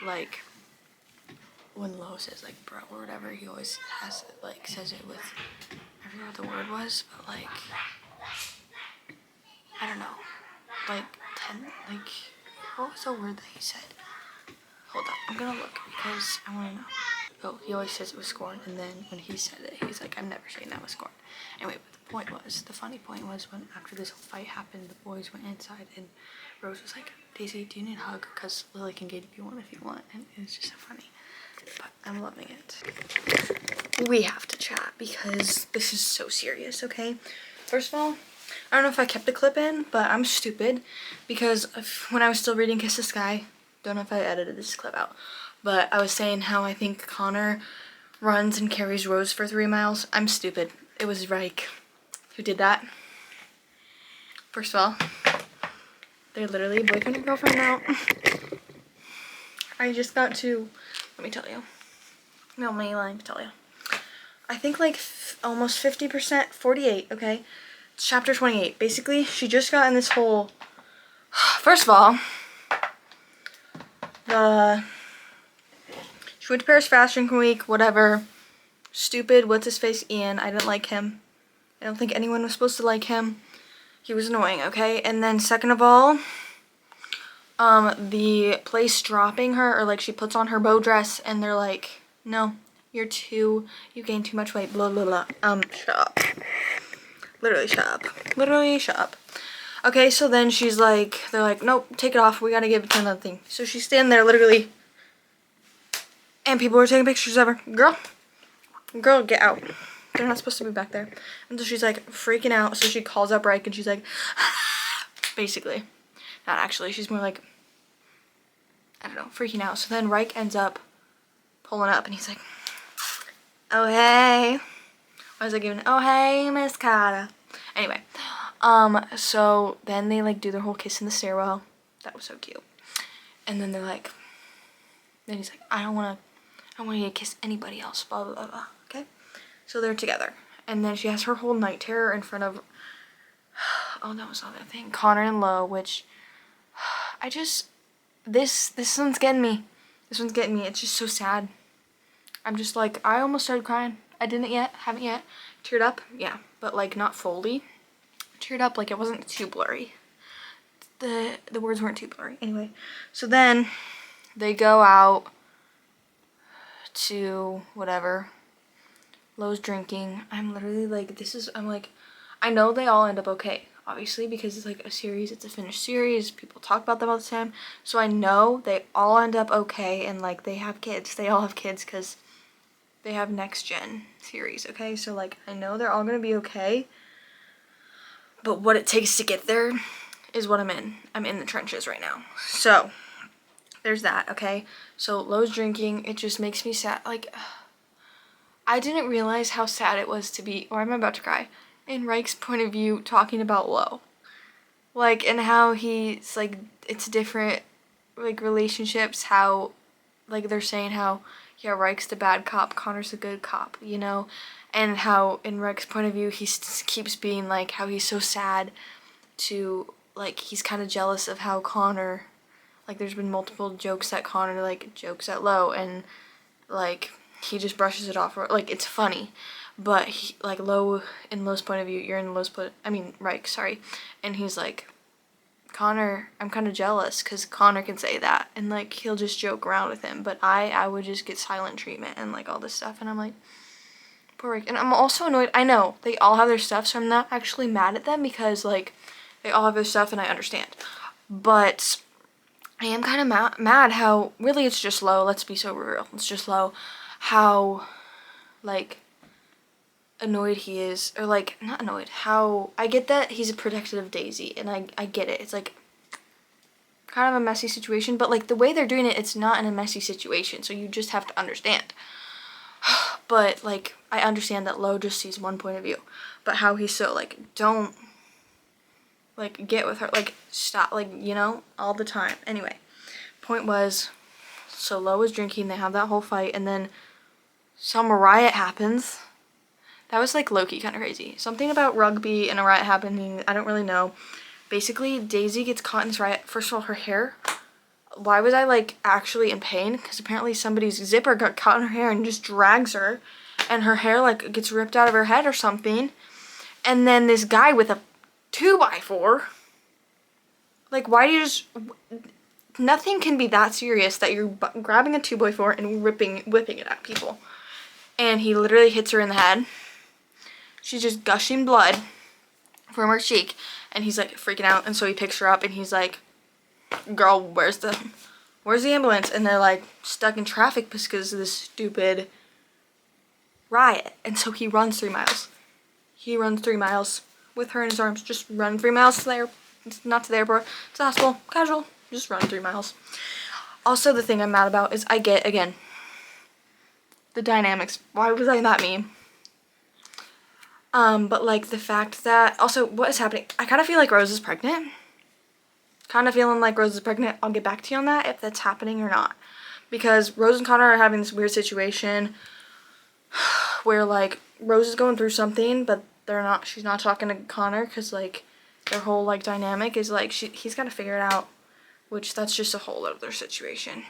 like when Lo says like bro or whatever, he always has it, like says it with, I forget what the word was, but like I don't know, like what was the word that he said? Hold on, I'm gonna look because I wanna know. Oh, he always says it with scorn, and then when he said it, he's like, I'm never saying that with scorn. Anyway, but the funny point was when after this whole fight happened, the boys went inside and Rose was like, Daisy, do you need a hug? Because Lily can give you one if you want. And it was just so funny. But I'm loving it. We have to chat because this is so serious, okay? First of all, I don't know if I kept the clip in, but I'm stupid because when I was still reading Kiss the Sky, don't know if I edited this clip out, but I was saying how I think Connor runs and carries Rose for 3 miles. I'm stupid. It was Reich who did that. First of all, they're literally boyfriend and girlfriend now. I just got to, let me tell you. No, me lying to tell you. I think like almost 50%, 48, okay? It's chapter 28. Basically, she just got in this whole, first of all, she went to Paris Fashion Week, whatever. Stupid, what's his face, Ian. I didn't like him. I don't think anyone was supposed to like him. He was annoying, okay? And then second of all, the place dropping her, or like she puts on her bow dress and they're like, no, you gained too much weight, blah, blah, blah. Shut up. Literally shut up. Literally shut up. Okay, so then she's like, they're like, nope, take it off. We gotta give it to another thing. So she's standing there literally, and people were taking pictures of her. Girl, get out. They're not supposed to be back there. And so she's like freaking out. So she calls up Reich and she's like, basically. Not actually. She's more like, I don't know, freaking out. So then Reich ends up pulling up and he's like, oh, hey. I was like giving, oh hey, Miss Carter. Anyway, so then they like do their whole kiss in the stairwell. That was so cute. And then they're like, then he's like, I don't want you to kiss anybody else, blah, blah, blah, blah, okay? So they're together. And then she has her whole night terror in front of, oh, that was the other thing, Connor and Lo, which, I just, this one's getting me. This one's getting me. It's just so sad. I'm just like, I almost started crying. I didn't yet, haven't yet. Teared up, yeah, but like not fully. Teared up, like it wasn't too blurry. The words weren't too blurry. Anyway, so then they go out to whatever. Lo's drinking. I'm literally like, I'm like, I know they all end up okay, obviously, because it's like a series, it's a finished series, people talk about them all the time, so I know they all end up okay, and like they have kids, they all have kids, because they have next gen series, okay, so like I know they're all gonna be okay, but what it takes to get there is what I'm in the trenches right now. So there's that, okay? So Lo's drinking, it just makes me sad. Like, I didn't realize how sad it was to be, or I'm about to cry, in Rike's point of view talking about Lo. Like, and how he's, like, it's different, like, relationships, how, like, they're saying how, yeah, Rike's the bad cop, Connor's the good cop, you know? And how, in Rike's point of view, he keeps being, like, how he's so sad to, like, he's kind of jealous of how Connor, like, there's been multiple jokes that Connor, like, jokes at Lo, and, like, he just brushes it off, or, like, it's funny, but, he, like, Lo, in Lo's point of view, you're in Lo's point, I mean, Rike, sorry, and he's like, Connor, I'm kind of jealous, because Connor can say that, and, like, he'll just joke around with him, but I would just get silent treatment, and, like, all this stuff, and I'm like, poor Rike, and I'm also annoyed, I know, they all have their stuff, so I'm not actually mad at them, because, like, they all have their stuff, and I understand, but I am kind of mad how, really it's just Lo, let's be so real, it's just Lo, how, like, annoyed he is, or, like, not annoyed, how, I get that he's protective of Daisy, and I get it, it's, like, kind of a messy situation, but, like, the way they're doing it, it's not in a messy situation, so you just have to understand, but, like, I understand that Lo just sees one point of view, but how he's so, like, don't, like, get with her, like, stop, like, you know, all the time. Anyway, point was, so Lo was drinking, they have that whole fight, and then some riot happens. That was, like, low-key kind of crazy. Something about rugby and a riot happening, I don't really know. Basically, Daisy gets caught in this riot. First of all, her hair. Why was I, like, actually in pain? Because apparently somebody's zipper got caught in her hair and just drags her, and her hair, like, gets ripped out of her head or something. And then this guy with a 2x4, like, why do you just, nothing can be that serious that you're grabbing a 2x4 and whipping it at people. And he literally hits her in the head. She's just gushing blood from her cheek, and he's, like, freaking out, and so he picks her up, and he's like, girl, where's the ambulance? And they're, like, stuck in traffic because of this stupid riot, and so he runs 3 miles. He runs 3 miles with her in his arms, just run 3 miles to the not to the airport, to the hospital, casual, just run 3 miles. Also, the thing I'm mad about is I get, again, the dynamics. Why was I that mean? But, like, the fact that, also, what is happening? I kind of feel like Rose is pregnant. Kind of feeling like Rose is pregnant. I'll get back to you on that, if that's happening or not. Because Rose and Connor are having this weird situation where, like, Rose is going through something, but she's not talking to Connor, because, like, their whole, like, dynamic is, like, he's got to figure it out, which that's just a whole other situation.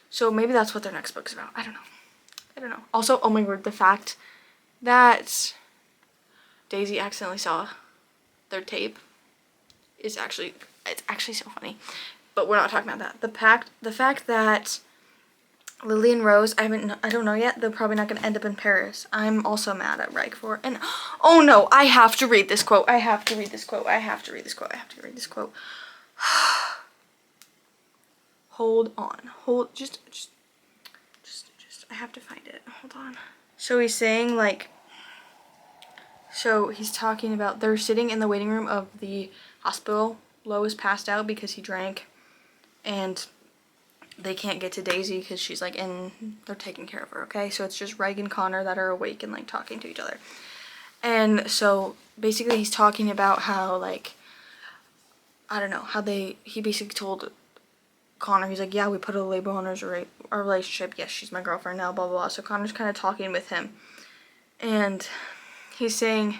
So maybe that's what their next book's about. I don't know. Also, oh my word, the fact that Daisy accidentally saw their tape is actually, it's actually so funny. But we're not talking about that. The fact that Lily and Rose, I don't know yet, they're probably not going to end up in Paris. I'm also mad at Reich for, and, oh no, I have to read this quote. Hold on. Just, I have to find it. Hold on. So he's saying, like, so he's talking about, they're sitting in the waiting room of the hospital. Lo is passed out because he drank, and they can't get to Daisy because she's, like, they're taking care of her, okay? So it's just Reg and Connor that are awake and, like, talking to each other. And so basically he's talking about how, like, I don't know, how he basically told Connor, he's like, yeah, we put a label on our relationship. Yes, she's my girlfriend now, blah, blah, blah. So Connor's kind of talking with him. And he's saying,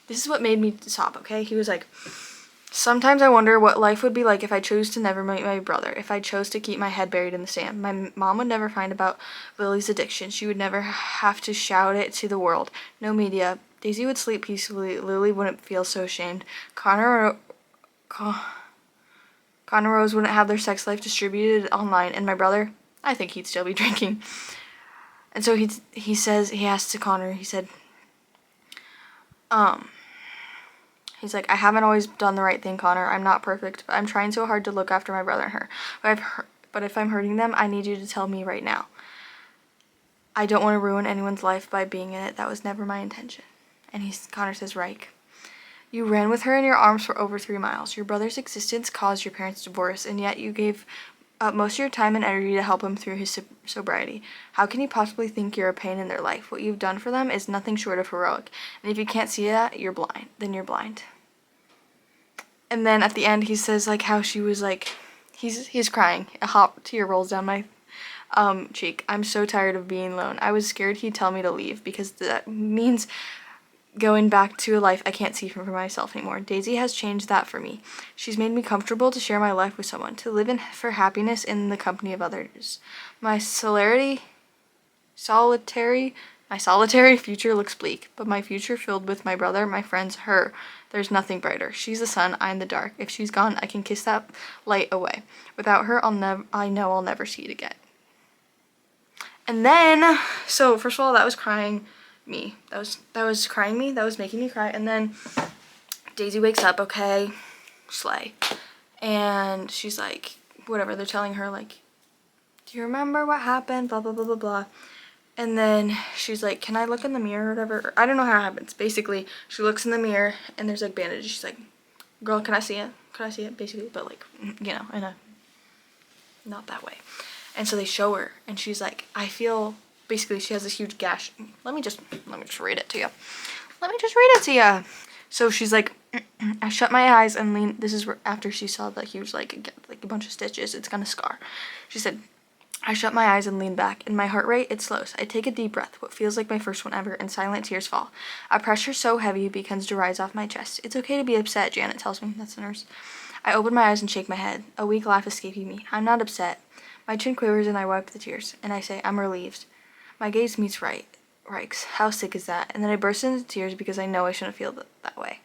this is what made me sob, okay? He was like, sometimes I wonder what life would be like if I chose to never meet my brother, if I chose to keep my head buried in the sand. My mom would never find about Lily's addiction. She would never have to shout it to the world. No media. Daisy would sleep peacefully. Lily wouldn't feel so ashamed. Connor Rose wouldn't have their sex life distributed online. And my brother, I think he'd still be drinking. And so he says, he asked to Connor, he said, he's like, I haven't always done the right thing, Connor. I'm not perfect, but I'm trying so hard to look after my brother and her. But if I'm hurting them, I need you to tell me right now. I don't want to ruin anyone's life by being in it. That was never my intention. And Connor says, Reich, you ran with her in your arms for over 3 miles. Your brother's existence caused your parents' divorce, and yet you gave up most of your time and energy to help him through his sobriety. How can you possibly think you're a pain in their life? What you've done for them is nothing short of heroic. And if you can't see that, you're blind. Then you're blind. And then at the end, he says, like, how she was, like, he's crying. A hot tear rolls down my cheek. I'm so tired of being alone. I was scared he'd tell me to leave because that means going back to a life I can't see for myself anymore. Daisy has changed that for me. She's made me comfortable to share my life with someone, to live for happiness in the company of others. My solitary future looks bleak, but my future filled with my brother, my friends, her. There's nothing brighter. She's the sun, I'm the dark. If she's gone, I can kiss that light away. Without her, I know I'll never see it again. And then, so first of all, that was crying me. That was crying me. That was making me cry. And then Daisy wakes up, okay, slay. And she's like, whatever, they're telling her, like, do you remember what happened? Blah, blah, blah, blah, blah. And then she's like, can I look in the mirror or whatever? I don't know how it happens. Basically, she looks in the mirror and there's like bandages. She's like, girl, can I see it? Can I see it? Basically, but like, you know, in a, not that way. And so they show her and she's like, I feel, basically she has this huge gash. Let me just read it to you. So she's like, I shut my eyes and leaned, this is after she saw the huge, like a bunch of stitches. It's gonna scar. She said, I shut my eyes and lean back. In my heart rate, it slows. I take a deep breath, what feels like my first one ever, and silent tears fall. A pressure so heavy it begins to rise off my chest. It's okay to be upset, Janet tells me. That's the nurse. I open my eyes and shake my head, a weak laugh escaping me. I'm not upset. My chin quivers and I wipe the tears, and I say, I'm relieved. My gaze meets Reich's. How sick is that? And then I burst into tears because I know I shouldn't feel that way.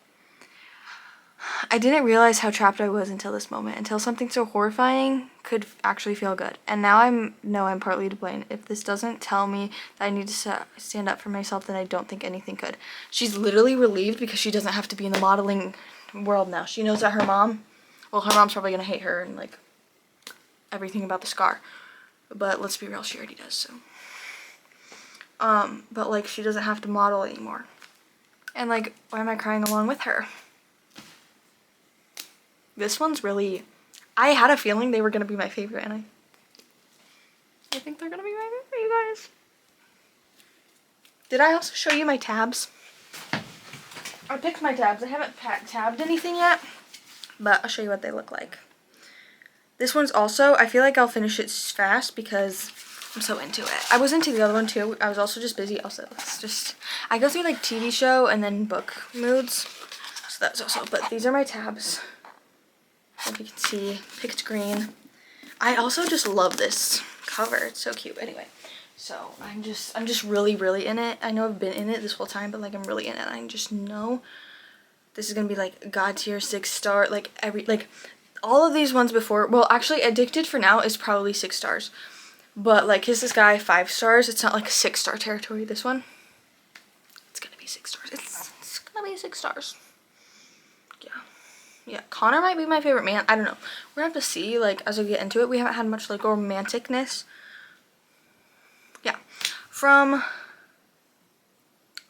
I didn't realize how trapped I was until this moment, until something so horrifying could actually feel good. And now I'm partly to blame. If this doesn't tell me that I need to stand up for myself, then I don't think anything could. She's literally relieved because she doesn't have to be in the modeling world now. She knows that her mom's probably gonna hate her and like everything about the scar. But let's be real, she already does, so. But like she doesn't have to model anymore. And like, why am I crying along with her? This one's really, I had a feeling they were gonna be my favorite, and I think they're gonna be my favorite, you guys. Did I also show you my tabs? I picked my tabs. I haven't tabbed anything yet, but I'll show you what they look like. This one's also, I feel like I'll finish it fast because I'm so into it. I was into the other one too. I was also just busy. Also, I go through like TV show and then book moods. So that's also, but these are my tabs. If you can see, picked green. I also just love this cover. It's so cute. Anyway, so I'm just really, really in it. I know I've been in it this whole time, but like I'm really in it. I just know this is gonna be like God tier 6-star, like all of these ones before. Well, actually, Addicted for now is probably 6 stars, but like Kiss This Guy 5 stars. It's not like 6-star territory. This one, it's gonna be 6 stars. It's gonna be 6 stars. Yeah, Connor might be my favorite man. I don't know. We're gonna have to see, like, as we get into it. We haven't had much, like, romanticness. Yeah. From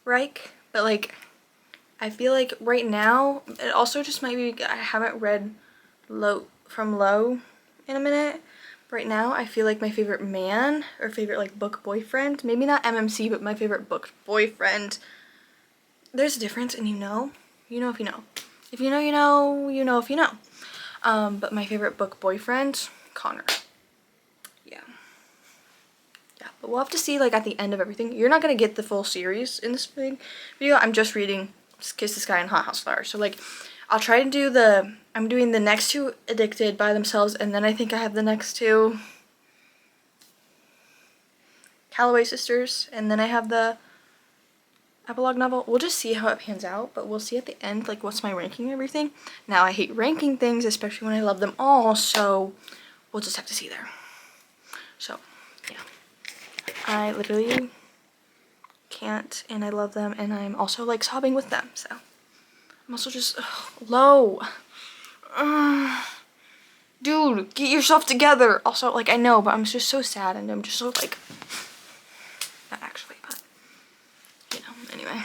Reich. But, like, I feel like right now, it also just might be, I haven't read from Low in a minute. Right now, I feel like my favorite man, or favorite, like, book boyfriend, maybe not MMC, but my favorite book boyfriend there's a difference, and you know if you know. If you know, you know, you know if you know. But my favorite book boyfriend, Connor. Yeah. Yeah, but we'll have to see, like, at the end of everything. You're not gonna get the full series in this big video. I'm just reading Kiss the Sky and Hot House Flowers. So, like, I'll try to do I'm doing the next two Addicted by themselves, and then I think I have the next two Calloway Sisters, and then I have the epilogue novel. We'll just see how it pans out, but we'll see at the end, like, what's my ranking and everything. Now, I hate ranking things, especially when I love them all, so we'll just have to see there. So, yeah. I literally can't, and I love them, and I'm also, like, sobbing with them, so. I'm also just low. Dude, get yourself together. Also, like, I know, but I'm just so sad, and I'm just so, like, not actually, but, you know, anyway.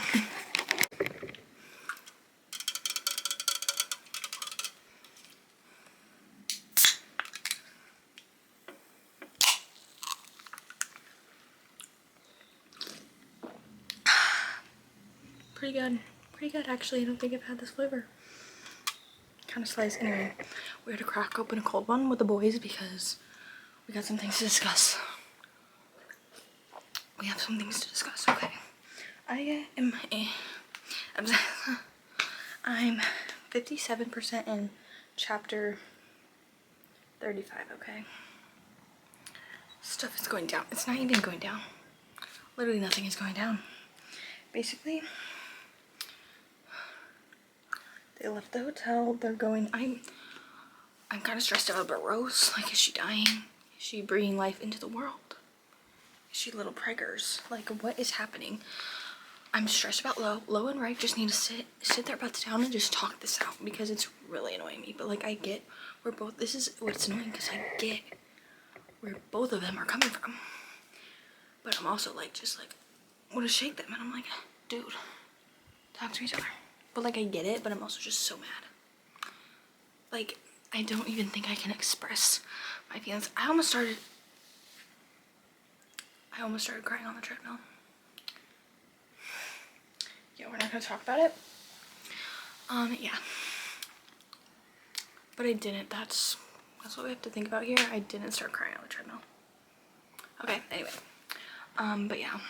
Pretty good, actually. I don't think I've had this flavor. Kind of slice. Anyway, we had to crack open a cold one with the boys because we got some things to discuss. We have some things to discuss, okay. I'm 57% in chapter 35, okay. Stuff is going down. It's not even going down. Literally nothing is going down. Basically, they left the hotel. They're going. I'm kind of stressed out about Rose. Like, is she dying? Is she breathing life into the world? Is she little preggers? Like, what is happening? I'm stressed about Lo. Lo and Reich just need to sit their butts down and just talk this out because it's really annoying me. But, like, I get where both. This is what's annoying because I get where both of them are coming from. But I'm also like, just like, want to shake them, and I'm like, dude, talk to each other. But, like, I get it, but I'm also just so mad. Like, I don't even think I can express my feelings. I almost started crying on the treadmill. Yeah, we're not gonna talk about it. Yeah. But I didn't. That's what we have to think about here. I didn't start crying on the treadmill. Okay, anyway. But yeah.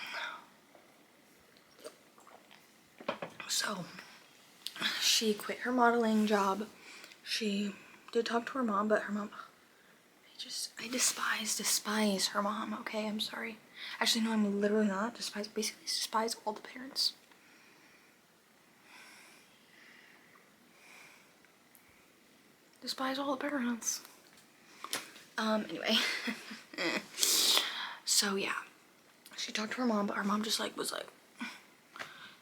So, she quit her modeling job. She did talk to her mom, but her mom, I despise her mom, okay? I'm sorry. Actually, no, I'm literally not. Basically despise all the parents. Despise all the parents. Anyway. So, yeah. She talked to her mom, but her mom just, like, was like,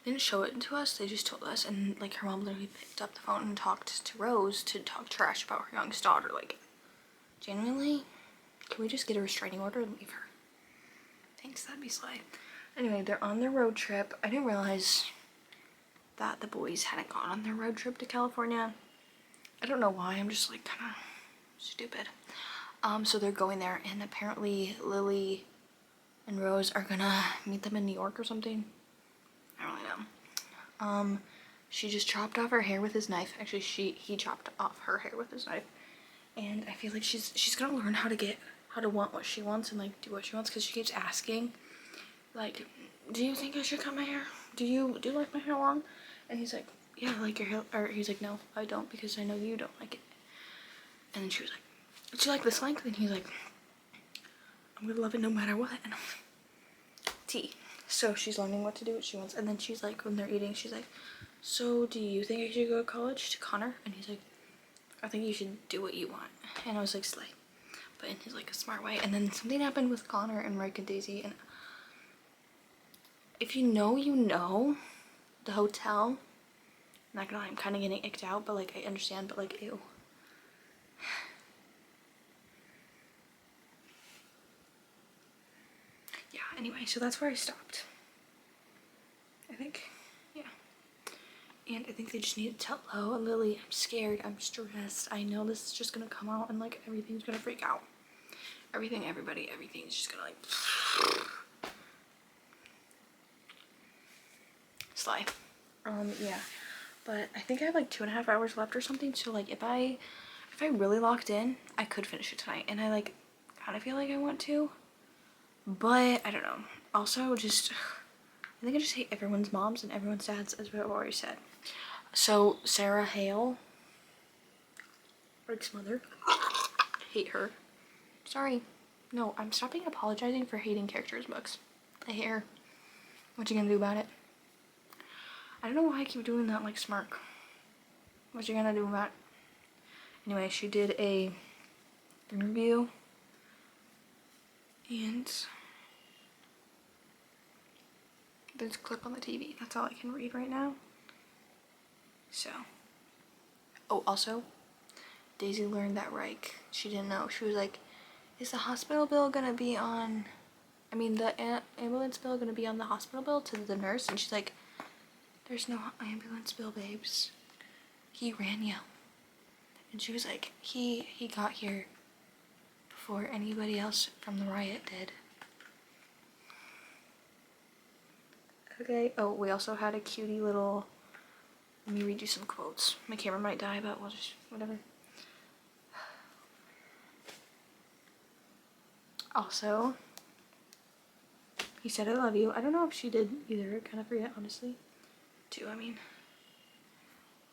didn't show it to us, they just told us, and, like, her mom literally picked up the phone and talked to Rose to talk trash about her youngest daughter. Like, genuinely, can we just get a restraining order and leave her? Thanks, that'd be sly. Anyway, they're on their road trip. I didn't realize that the boys hadn't gone on their road trip to California. I don't know why, I'm just, like, kind of stupid. So they're going there, and apparently Lily and Rose are gonna meet them in New York or something. I don't really know. She just chopped off her hair with his knife. Actually, he chopped off her hair with his knife. And I feel like she's gonna learn how to want what she wants and, like, do what she wants, because she keeps asking, like, do you think I should cut my hair? Do you like my hair long? And he's like, yeah, I like your hair. Or he's like, no, I don't, because I know you don't like it. And then she was like, do you like this length? And he's like, I'm gonna love it no matter what. And I'm like, T. So she's learning what to do, what she wants. And then she's like, when they're eating, she's like, so do you think I should go to college? To Connor? And he's like, I think you should do what you want. And I was like, slay. But in his, like, a smart way. And then something happened with Connor and Rick and Daisy. And if you know, you know. The hotel. I'm not gonna lie, I'm kind of getting icked out. But, like, I understand. But, like, ew. Yeah, anyway, so that's where I stopped. I think, yeah. And I think they just need to tell Lo and Lily, I'm scared, I'm stressed, I know this is just gonna come out and, like, everything's gonna freak out. Everything's just gonna, like, slide. Yeah, but I think I have like 2.5 hours left or something, so like if I really locked in, I could finish it tonight, and I like kind of feel like I want to, but I don't know. Also, just I think I just hate everyone's moms and everyone's dads, as I've already said. So Sarah Hale, Rick's mother, hate her. Sorry. No, I'm stopping apologizing for hating characters books. I hate her. What you gonna do about it? I don't know why I keep doing that like smirk. What you gonna do about it? Anyway, she did a interview and there's a clip on the TV. That's all I can read right now. So, oh, also, Daisy learned that Reich, she didn't know. She was like, is the hospital bill gonna be on, I mean, the ambulance bill gonna be on the hospital bill to the nurse? And she's like, there's no ambulance bill, babes. He ran you. And she was like, he got here before anybody else from the riot did. Okay. Oh, we also had a cutie little, let me read you some quotes. My camera might die, but we'll just, whatever. Also, he said I love you. I don't know if she did either. I kind of forget, honestly. Too, I mean.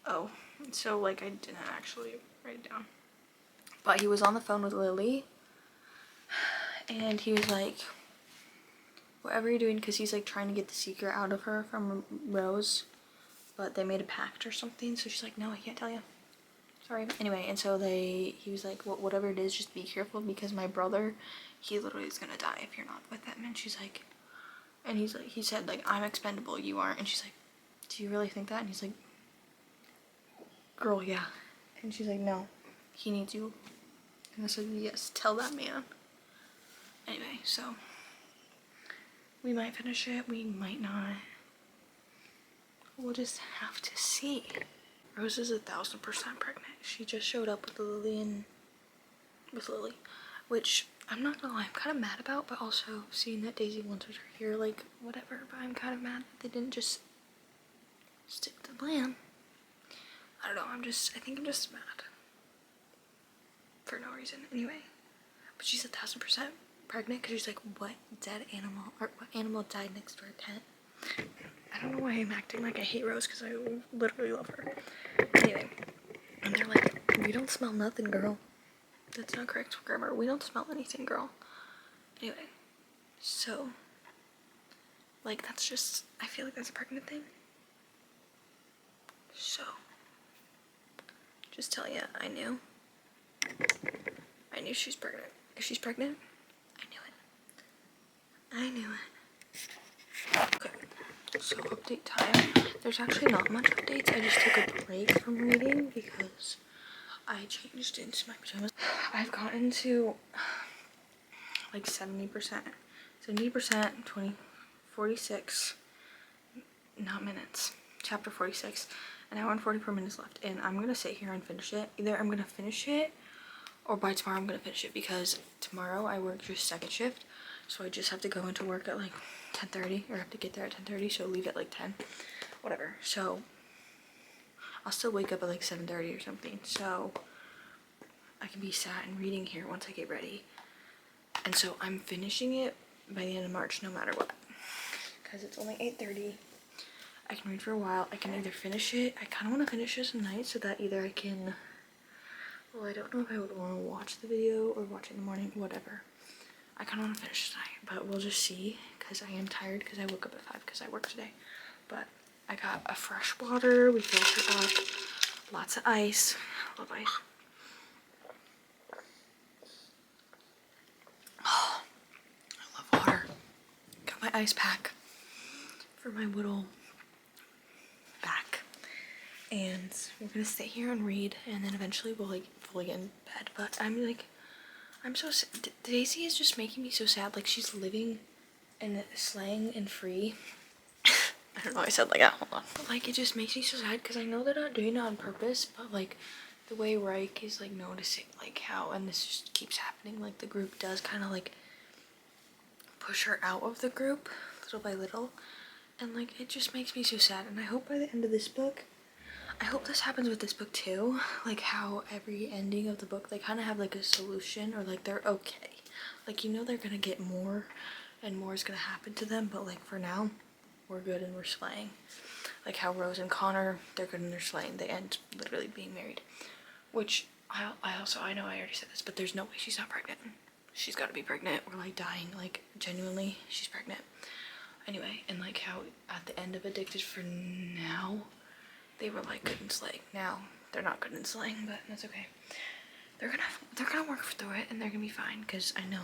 Oh, so like I didn't actually write it down. But he was on the phone with Lily. And he was like, whatever you're doing, because he's like trying to get the secret out of her from Rose, but they made a pact or something, so she's like, no, I can't tell you, sorry. Anyway, and so he was like, well, whatever it is, just be careful, because my brother, he literally is gonna die if you're not with him. And she's like, and he's like, he said like, I'm expendable, you aren't. And she's like, do you really think that? And he's like, girl, yeah. And she's like, no, he needs you. And I said, yes, tell that man. Anyway, so we might finish it, we might not. We'll just have to see. Rose is 1,000% pregnant. She just showed up with Lily, which I'm not gonna lie, I'm kind of mad about, but also seeing that Daisy wanted her here, like, whatever, but I'm kind of mad that they didn't just stick to the plan. I don't know, I think I'm just mad. For no reason, anyway. But she's 1,000% pregnant, because she's like, what animal died next to our tent? I don't know why I'm acting like I hate Rose, because I literally love her. Anyway, and they're like, we don't smell nothing, girl. That's not correct grammar. We don't smell anything, girl. Anyway, so, like, that's just, I feel like that's a pregnant thing. So, just tell you, I knew she's pregnant. If she's pregnant, I knew it. Okay, so update time. There's actually not much updates. I just took a break from reading because I changed into my pajamas. I've gotten to like 70%, 46, not minutes, chapter 46, an hour and 44 minutes left, and I'm gonna sit here and finish it. Either I'm gonna finish it, or by tomorrow I'm gonna finish it, because tomorrow I work just second shift, so I just have to go into work at like 10:30, or have to get there at 10:30, so leave at like 10, whatever. So I'll still wake up at like 7:30 or something, so I can be sat and reading here once I get ready. And so I'm finishing it by the end of March no matter what, because it's only 8:30. I can read for a while. I can either finish it, I kind of want to finish this tonight so that either I can, well, I don't know if I would want to watch the video or watch it in the morning, whatever. I kind of want to finish tonight, but we'll just see, because I am tired, because I woke up at 5 because I worked today. But I got a fresh water, we filled it up, lots of ice, I love ice. Oh, I love water. Got my ice pack for my little back. And we're gonna sit here and read, and then eventually we'll like fully get in bed. But I'm so sad. Daisy is just making me so sad. Like, she's living in slang and free. I don't know why I said like that, hold on. But like, it just makes me so sad, because I know they're not doing it on purpose, but like the way Reich is like noticing like how, and this just keeps happening, like the group does kind of like push her out of the group little by little, And like, it just makes me so sad. And I hope by the end of this book, I hope this happens with this book too. Like how every ending of the book, they kind of have like a solution, or like they're okay. Like, you know, they're gonna get more and more is gonna happen to them, but like for now, we're good and we're slaying. Like how Rose and Connor, they're good and they're slaying. They end literally being married. Which I know I already said this, but there's no way she's not pregnant. She's gotta be pregnant or like dying, like genuinely, she's pregnant. Anyway, and like how at the end of Addicted for Now, they were like good and slaying. Now they're not good and slaying, but that's okay. They're gonna work through it and they're gonna be fine, because I know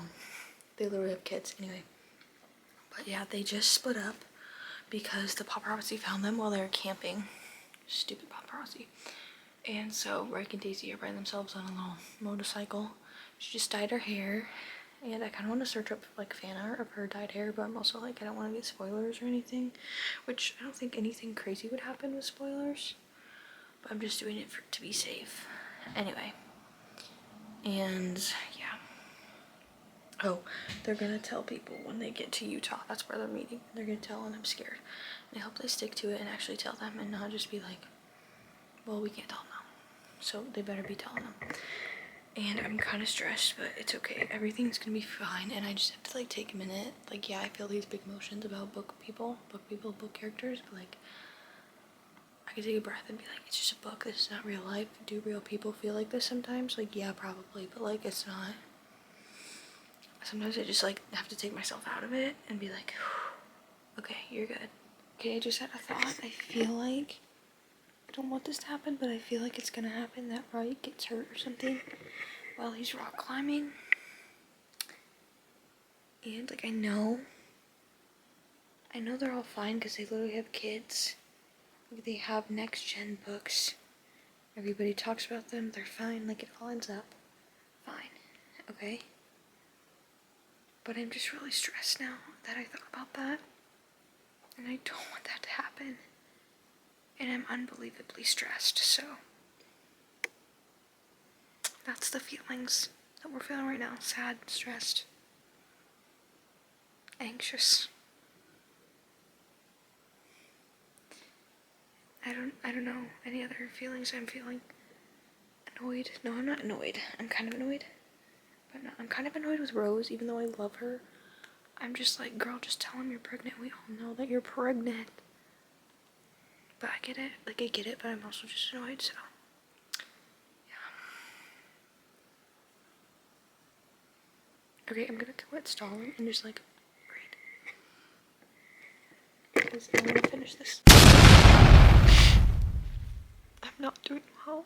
they literally have kids anyway. But yeah, they just split up because the paparazzi found them while they were camping. Stupid paparazzi. And so Rick and Daisy are by themselves on a little motorcycle. She just dyed her hair. And I kind of want to search up like fan art of her dyed hair, but I'm also like, I don't want to get spoilers or anything. Which I don't think anything crazy would happen with spoilers. But I'm just doing it to be safe. Anyway. And yeah. Oh, they're gonna tell people when they get to Utah. That's where they're meeting. They're gonna tell, and I'm scared. And I hope they stick to it and actually tell them, and not just be like, well, we can't tell them now. So they better be telling them. And I'm kind of stressed, but it's okay. Everything's gonna be fine, and I just have to like take a minute. Like, yeah, I feel these big emotions about book characters, but like, I could take a breath and be like, it's just a book. This is not real life. Do real people feel like this sometimes? Like, yeah, probably, but like, it's not. Sometimes I just like have to take myself out of it and be like, okay, you're good. Okay, I just had a thought. I feel like, I don't want this to happen, but I feel like it's gonna happen, that Wright gets hurt or something while he's rock climbing. And like, I know they're all fine because they literally have kids. Like, they have next gen books. Everybody talks about them. They're fine. Like, it all ends up fine. Okay? But I'm just really stressed now that I thought about that. And I don't want that to happen. And I'm unbelievably stressed, so that's the feelings that we're feeling right now. Sad, stressed, anxious. I don't know any other feelings I'm feeling. Annoyed. No, I'm not annoyed. I'm kind of annoyed. But no, I'm kind of annoyed with Rose, even though I love her. I'm just like, girl, just tell him you're pregnant. We all know that you're pregnant. But I get it. Like, I get it, but I'm also just annoyed, so. Yeah. Okay, I'm gonna quit stalling and just like read. Because I want to finish this. I'm not doing well.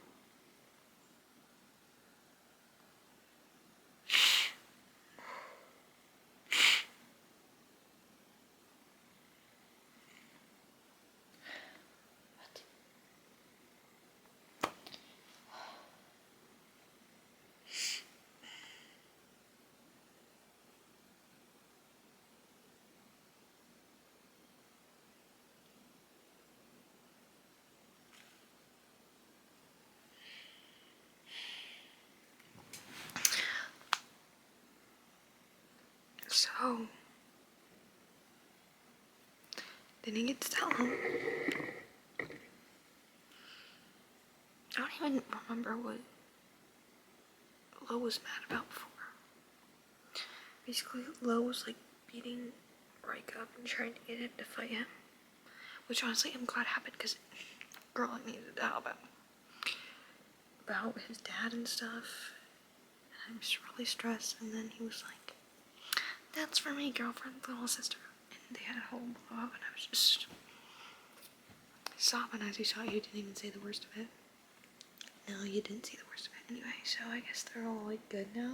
So, didn't get to tell him. I don't even remember what Lo was mad about before. Basically, Lo was like beating Rike up and trying to get him to fight him. Which honestly, I'm glad happened, because girl, I needed to know about his dad and stuff. And I'm just really stressed. And then he was like, "That's for me, girlfriend, little sister." And they had a whole blow up, and I was just sobbing as you saw. You didn't even say the worst of it. No, you didn't see the worst of it. Anyway, so I guess they're all like good now.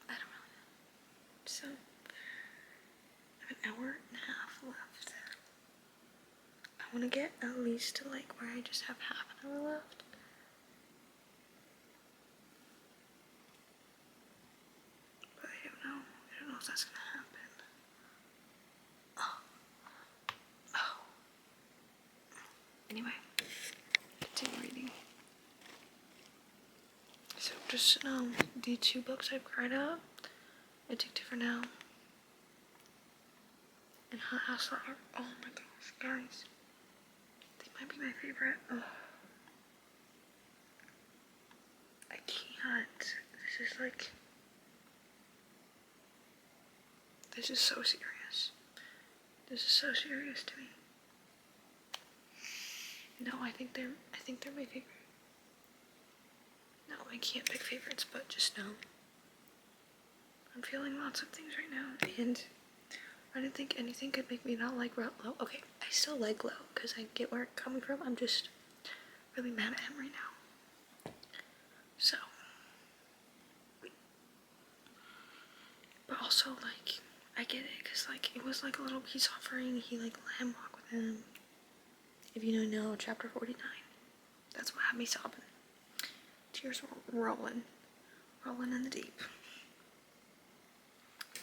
I don't really know. So, I have an hour and a half left. I want to get at least to like where I just have half an hour left. But I don't know. I don't know if that's gonna happen. Oh. Anyway, continue reading. So just the two books I've cried out. Addicted for Now and Hot House are, oh my gosh, guys. They might be my favorite. Ugh. I can't. This is like, this is so serious. This is so serious to me. No, I think they're my favorite. No, I can't pick favorites, but just know. I'm feeling lots of things right now, and I didn't think anything could make me not like Low. Okay, I still like Low, because I get where it's coming from. I'm just really mad at him right now. So. But also, like, I get it, because, like, it was, like, a little peace offering. He, like, let him walk with him. If you don't know, chapter 49. That's what had me sobbing. Tears were rolling in the deep.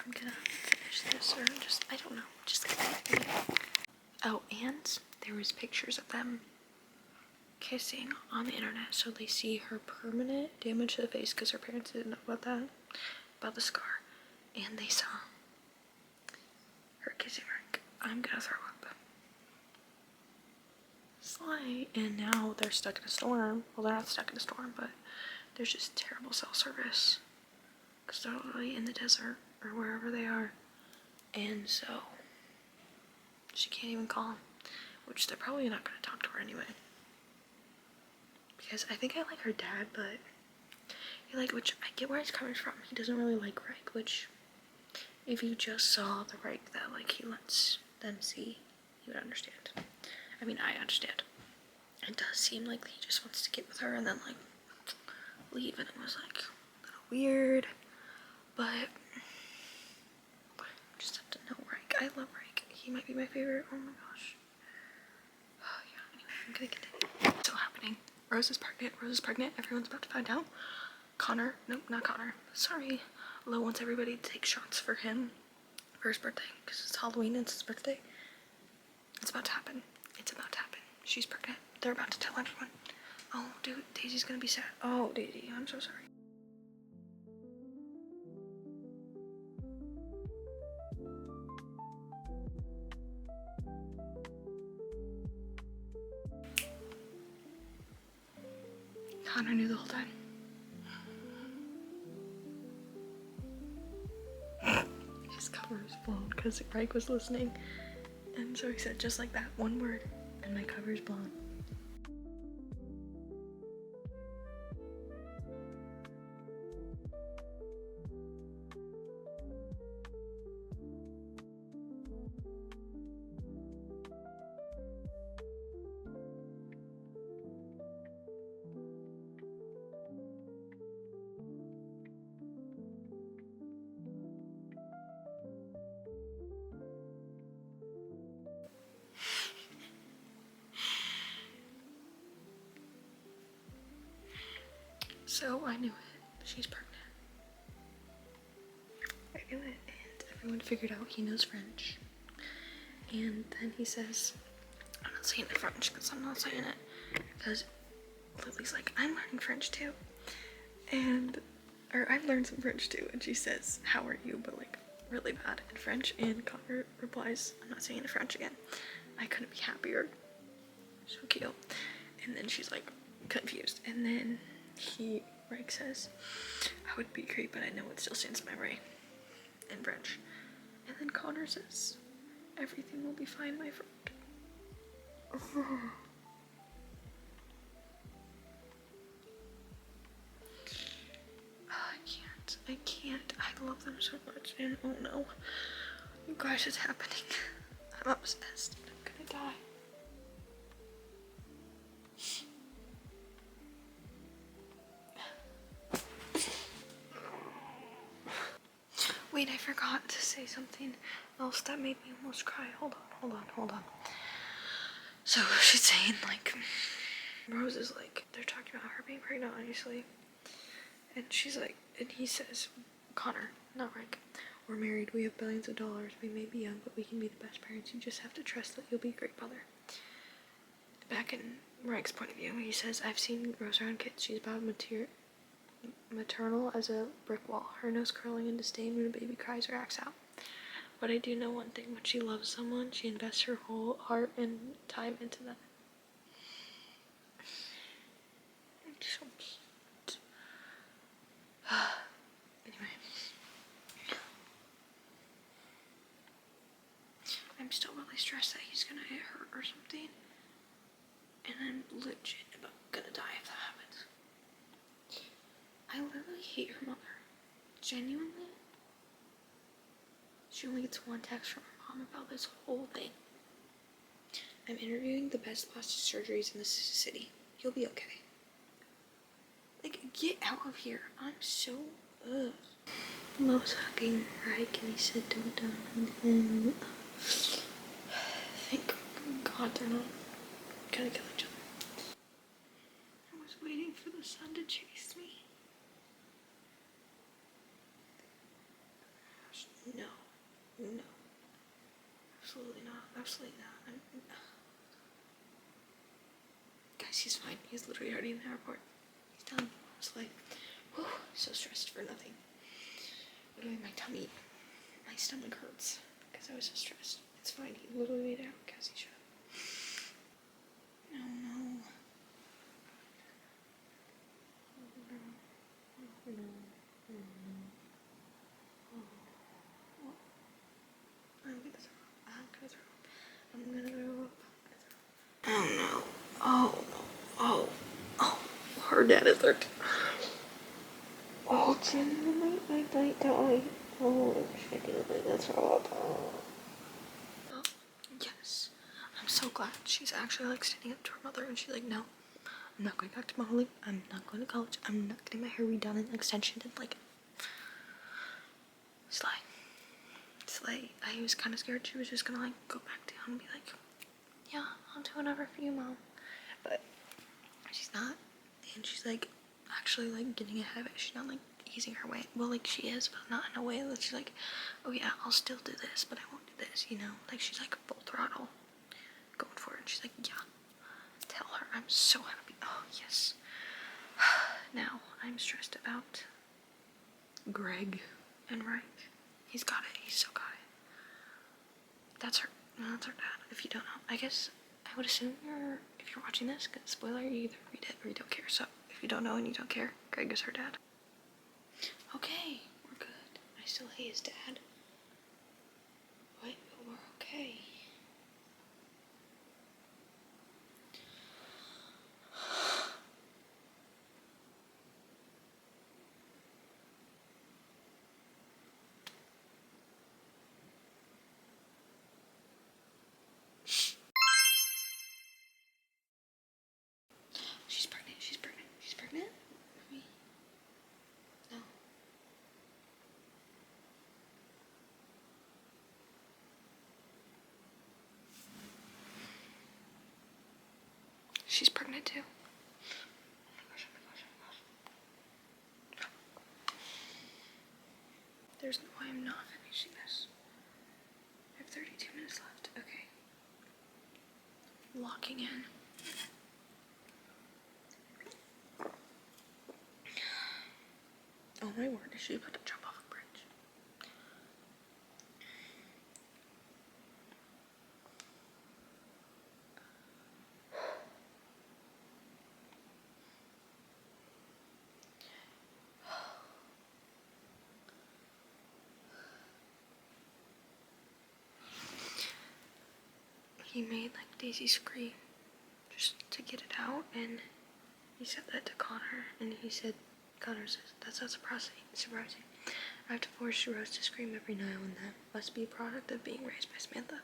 I'm gonna finish this, or just, I don't know, just kidding. Oh, and there was pictures of them kissing on the internet, so they see her permanent damage to the face, because her parents didn't know about that, about the scar, and they saw her kissing Rick. I'm gonna throw up. Slay. And now they're stuck in a storm. Well, they're not stuck in a storm, but there's just terrible cell service, because they're literally in the desert, or wherever they are, and so she can't even call him, which they're probably not going to talk to her anyway, because I think I like her dad, but he, like, which I get where he's coming from, he doesn't really like Reich, which if you just saw the Reich that, like, he lets them see, you would understand. I mean, I understand. It does seem like he just wants to get with her and then, like, leave, and it was, like, a little weird, but just have to know Reich. I love Reich. He might be my favorite. Oh my gosh. Oh, yeah, anyway, I'm gonna continue. It's still happening. Rose is pregnant. Everyone's about to find out. Connor, nope, not Connor. Sorry. Lo wants everybody to take shots for him for his birthday, because it's Halloween and it's his birthday. It's about to happen. It's about to happen. She's pregnant. They're about to tell everyone. Oh, dude, Daisy's gonna be sad. Oh, Daisy, I'm so sorry. Connor knew the whole time. His cover was blown because Reich was listening, and so he said just like that, one word, and my cover is blown. So I knew it. She's pregnant. I knew it, and everyone figured out he knows French. And then he says, I'm not saying the French because I'm not saying it. Because Lily's like, I'm learning French too. Or I've learned some French too. And she says, how are you? But like really bad in French. And Connor replies, I'm not saying the French again. I couldn't be happier. So cute. And then she's like confused. And then Reich says, I would be great, but I know it still stands in my brain. In French. And then Connor says, everything will be fine, my friend. I can't. I love them so much, and oh no. You guys, it's happening. I'm obsessed. I'm gonna die. Wait, I forgot to say something else that made me almost cry. Hold on. So she's saying, like, Rose is like, they're talking about her being pregnant, obviously. And she's like, and he says, Connor, not Rick, we're married, we have billions of dollars, we may be young, but we can be the best parents. You just have to trust that you'll be a great mother. Back in Rick's point of view, he says, I've seen Rose around kids. She's about maternal as a brick wall, her nose curling in disdain when a baby cries or acts out. But I do know one thing: when she loves someone, she invests her whole heart and time into that. It's so cute. Anyway. I'm still really stressed that he's gonna get hurt or something. And I'm legit about gonna die if that happens. I literally hate her mother. Genuinely. She only gets one text from her mom about this whole thing. I'm interviewing the best plastic surgeries in the city. You'll be okay. Like, get out of here. I'm so, ugh. Love's hugging Reich and he said don't die. Thank God they're not gonna kill each other. I was waiting for the sun to chase me. No. No. Absolutely not. Absolutely not. Guys, he's fine. He's literally already in the airport. He's done. I was like, whew, so stressed for nothing. Literally my stomach hurts because I was so stressed. It's fine. He literally made it out. Cassie shot. Oh no. Oh no. Oh no. Oh. I'm gonna throw up. Oh no. Oh no. Oh. Oh. Her dad is there. Oh, genuinely, I might die. Oh, shit, that's throw up. Oh, yes. I'm so glad she's actually like standing up to her mother and she's like, no, I'm not going back to modeling. I'm not going to college. I'm not getting my hair redone and extension and like, Slay. I was kind of scared she was just gonna like go back down and be like, yeah, I'll do whatever for you, mom. But she's not. And she's like actually like getting ahead of it. She's not like easing her way. Well, like she is, but not in a way that she's like, oh yeah, I'll still do this, but I won't do this, you know? Like she's like full throttle going for it. And she's like, yeah, tell her I'm so happy. Oh, yes. Now I'm stressed about Greg and Reich. He's got it. He's so got it. That's her dad, if you don't know. I guess I would assume if you're watching this, because spoiler, you either read it or you don't care. So if you don't know and you don't care, Greg is her dad. Okay, we're good. I still hate his dad. But we're okay. She's pregnant? Maybe? No. She's pregnant too. Oh my gosh. There's no way I'm not finishing this. I have 32 minutes left. Okay. Locking in. Oh my word, is she about to jump off a bridge? He made like Daisy scream just to get it out, and he said that to Connor, and Connor says, that's not surprising. I have to force Rose to scream every now and then. Must be a product of being raised by Samantha.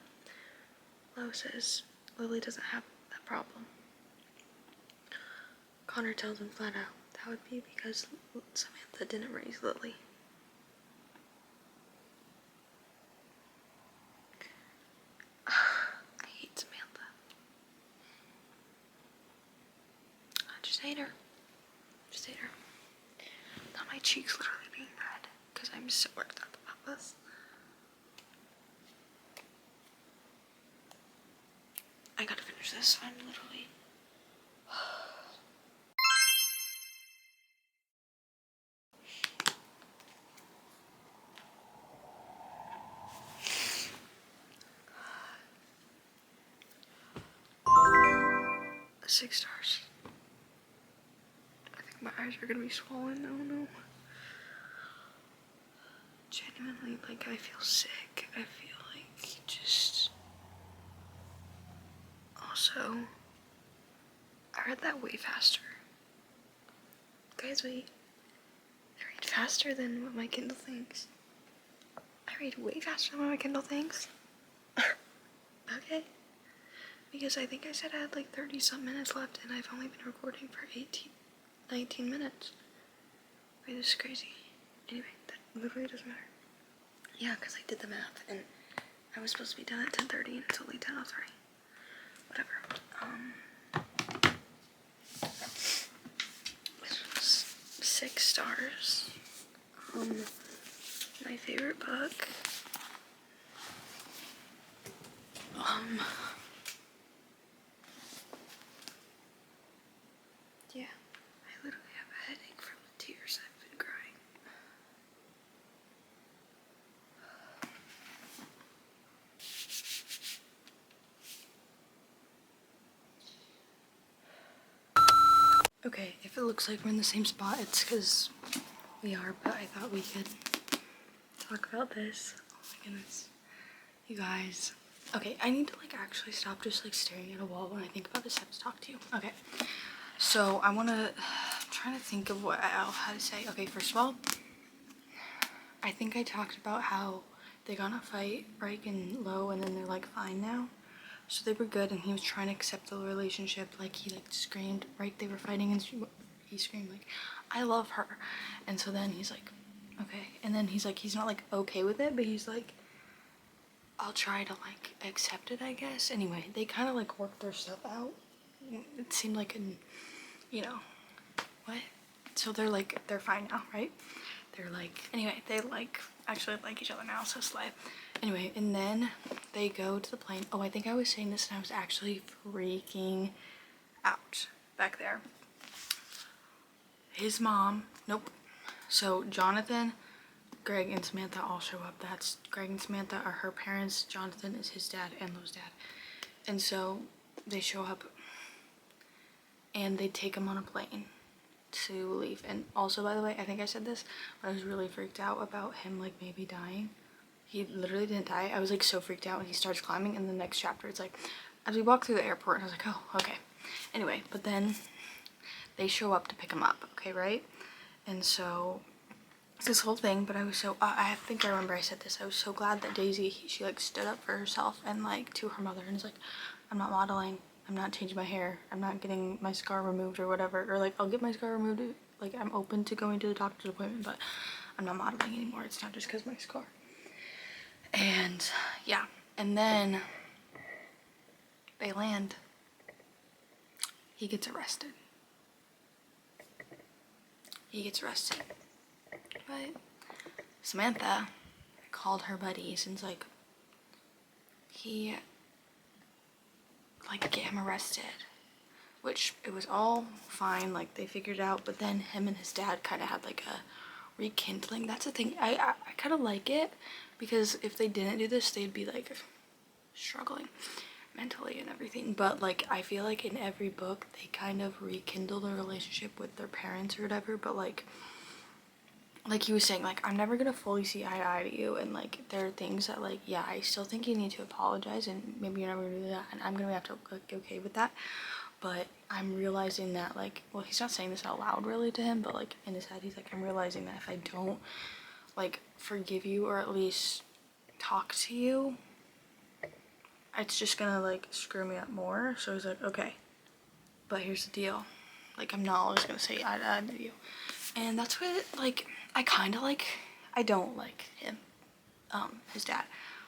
Lo says Lily doesn't have that problem. Connor tells him flat out that would be because Samantha didn't raise Lily. I hate Samantha. I just hate her. Now my cheeks literally being red because I'm so worked up about this. I gotta finish this. I'm literally... 6 stars. I think my eyes are gonna be swollen. I don't know. Genuinely, like, I feel sick. I feel like just... Also, I read that way faster. Guys, wait. I read faster than what my Kindle thinks. I read way faster than what my Kindle thinks. Okay. Because I think I said I had like 30-some minutes left and I've only been recording for 19 minutes. Wait, this is crazy. Anyway, that literally doesn't matter. Yeah, because I did the math and I was supposed to be done at 10:30 and it's only 10:03. Whatever. This was 6 stars. My favorite book. Yeah, I literally have a headache from the tears I've been crying. Okay, if it looks like we're in the same spot, it's because we are, but I thought we could talk about this. Oh my goodness. You guys. Okay, I need to like actually stop just like staring at a wall when I think about this. I have to talk to you. Okay, so I'm trying to think of how to say. Okay, first of all, I think I talked about how they got in a fight, right, and low, and then they're like fine now. So they were good, and he was trying to accept the relationship. Like he like screamed, right? They were fighting, and he screamed like, "I love her," and so then he's like, okay, and then he's like, he's not like okay with it, but he's like, I'll try to like accept it, I guess. Anyway, they kind of like worked their stuff out. It seemed like you know, what? So they're fine now, right? They're like, anyway, they like actually like each other now, so slay. Anyway, and then they go to the plane. Oh, I think I was saying this and I was actually freaking out back there. His mom, nope. So Jonathan, Greg, and Samantha all show up. That's Greg and Samantha are her parents. Jonathan is his dad and Lo's dad. And so they show up and they take him on a plane to leave. And also, by the way, I think I said this, but I was really freaked out about him like maybe dying. He literally didn't die. I was like so freaked out when he starts climbing. In the next chapter, it's like as we walk through the airport, and I was like, oh, okay. Anyway, but then they show up to pick him up, okay, right? And so it's this whole thing, but I was so I think I remember I said this. I was so glad that Daisy, she like stood up for herself and like to her mother and is like, I'm not modeling, I'm not changing my hair, I'm not getting my scar removed or whatever, or like I'll get my scar removed, like I'm open to going to the doctor's appointment, but I'm not modeling anymore. It's not just because my scar. And yeah, and then they land. He gets arrested. But Samantha called her buddies and's like, he like get him arrested, which it was all fine, like they figured it out. But then him and his dad kind of had like a rekindling. That's the thing. I kind of like it because if they didn't do this, they'd be like struggling mentally and everything. But like I feel like in every book they kind of rekindle the relationship with their parents or whatever. But like he was saying, like, I'm never gonna fully see eye to eye to you, and like there are things that like, yeah, I still think you need to apologize, and maybe you're never gonna do that, and I'm gonna have to like, be okay with that. But I'm realizing that like, well, he's not saying this out loud really to him, but like in his head he's like, I'm realizing that if I don't like forgive you or at least talk to you, it's just gonna like screw me up more. So he's like, okay, but here's the deal, like I'm not always gonna say eye to eye to you. And that's what like I kind of like. I don't like him, his dad,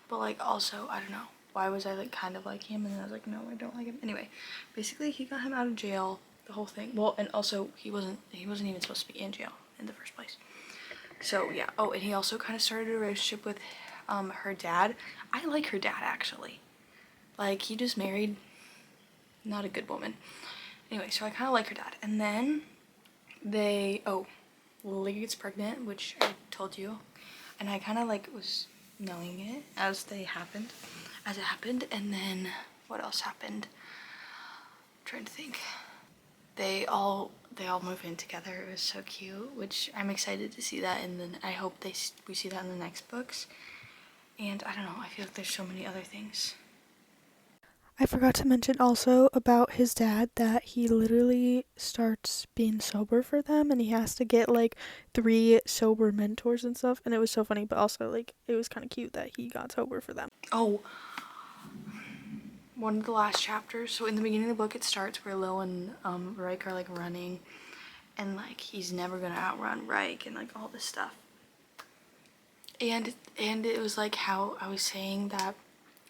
but like also I don't know why was I like kind of like him, and then I was like, no, I don't like him. Anyway, basically he got him out of jail, the whole thing. Well, and also he wasn't even supposed to be in jail in the first place. So yeah. Oh, and he also kind of started a relationship with her dad. I like her dad actually. Like he just married not a good woman. Anyway, so I kind of like her dad. And then Lily gets pregnant, which I told you, and I kind of like was knowing it as it happened. And then what else happened? I'm trying to think. They all move in together. It was so cute, which I'm excited to see that, and then I hope we see that in the next books. And I don't know, I feel like there's so many other things. I forgot to mention also about his dad that he literally starts being sober for them, and he has to get like 3 sober mentors and stuff, and it was so funny, but also like it was kind of cute that he got sober for them. Oh, one of the last chapters, so in the beginning of the book it starts where Lo and Reich are like running, and like he's never gonna outrun Reich and like all this stuff, and it was like how I was saying that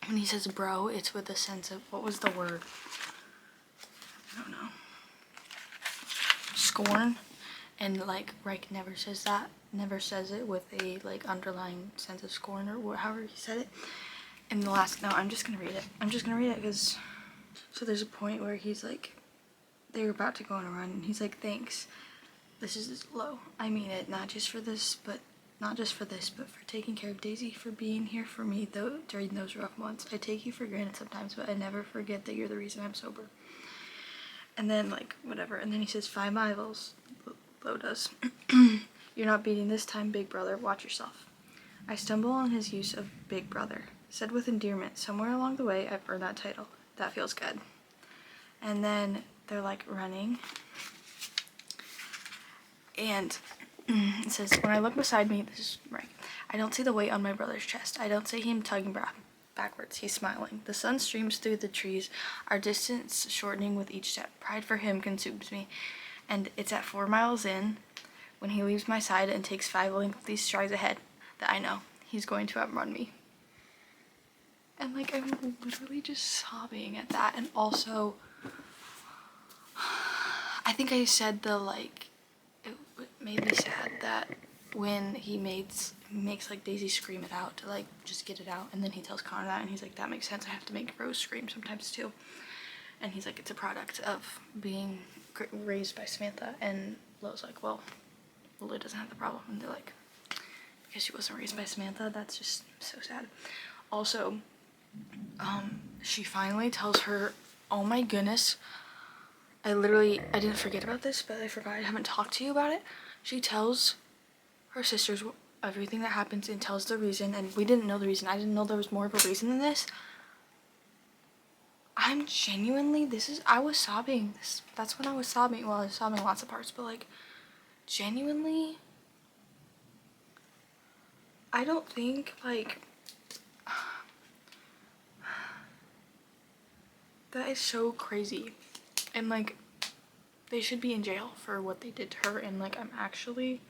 when he says bro, it's with a sense of, what was the word, I don't know, scorn, and like Reich never says that, never says it with a like underlying sense of scorn, or however he said it. And the last, no, I'm just gonna read it because, so there's a point where he's like, they're about to go on a run, and he's like, thanks, this is Lo, I mean it, not just for this, but for taking care of Daisy, for being here for me though during those rough months. I take you for granted sometimes, but I never forget that you're the reason I'm sober. And then like whatever, and then he says 5 miles, Lo does. You're not beating this time, big brother, watch yourself. I stumble on his use of big brother, said with endearment. Somewhere along the way I've earned that title. That feels good. And then they're like running, and it says, when I look beside me, this is right, I don't see the weight on my brother's chest. I don't see him tugging backwards. He's smiling. The sun streams through the trees, our distance shortening with each step. Pride for him consumes me, and it's at 4 miles in, when he leaves my side and takes 5 lengthy strides ahead, that I know he's going to outrun me. And like, I'm literally just sobbing at that. And also, I think I said it made me sad that when he makes like Daisy scream it out to like just get it out, and then he tells Connor that, and he's like, that makes sense, I have to make Rose scream sometimes too. And he's like, it's a product of being raised by Samantha. And Lo's like, well, Lily doesn't have the problem. And they're like, because she wasn't raised by Samantha. That's just so sad. Also, she finally tells her, oh my goodness, I didn't forget about this, but I forgot, I haven't talked to you about it. She tells her sisters everything that happens and tells the reason, and we didn't know the reason. I didn't know there was more of a reason than this. I'm genuinely, I was sobbing. That's when I was sobbing. Well, I was sobbing lots of parts, but like, genuinely, I don't think, like, that is so crazy. And like, they should be in jail for what they did to her, and like, I'm actually,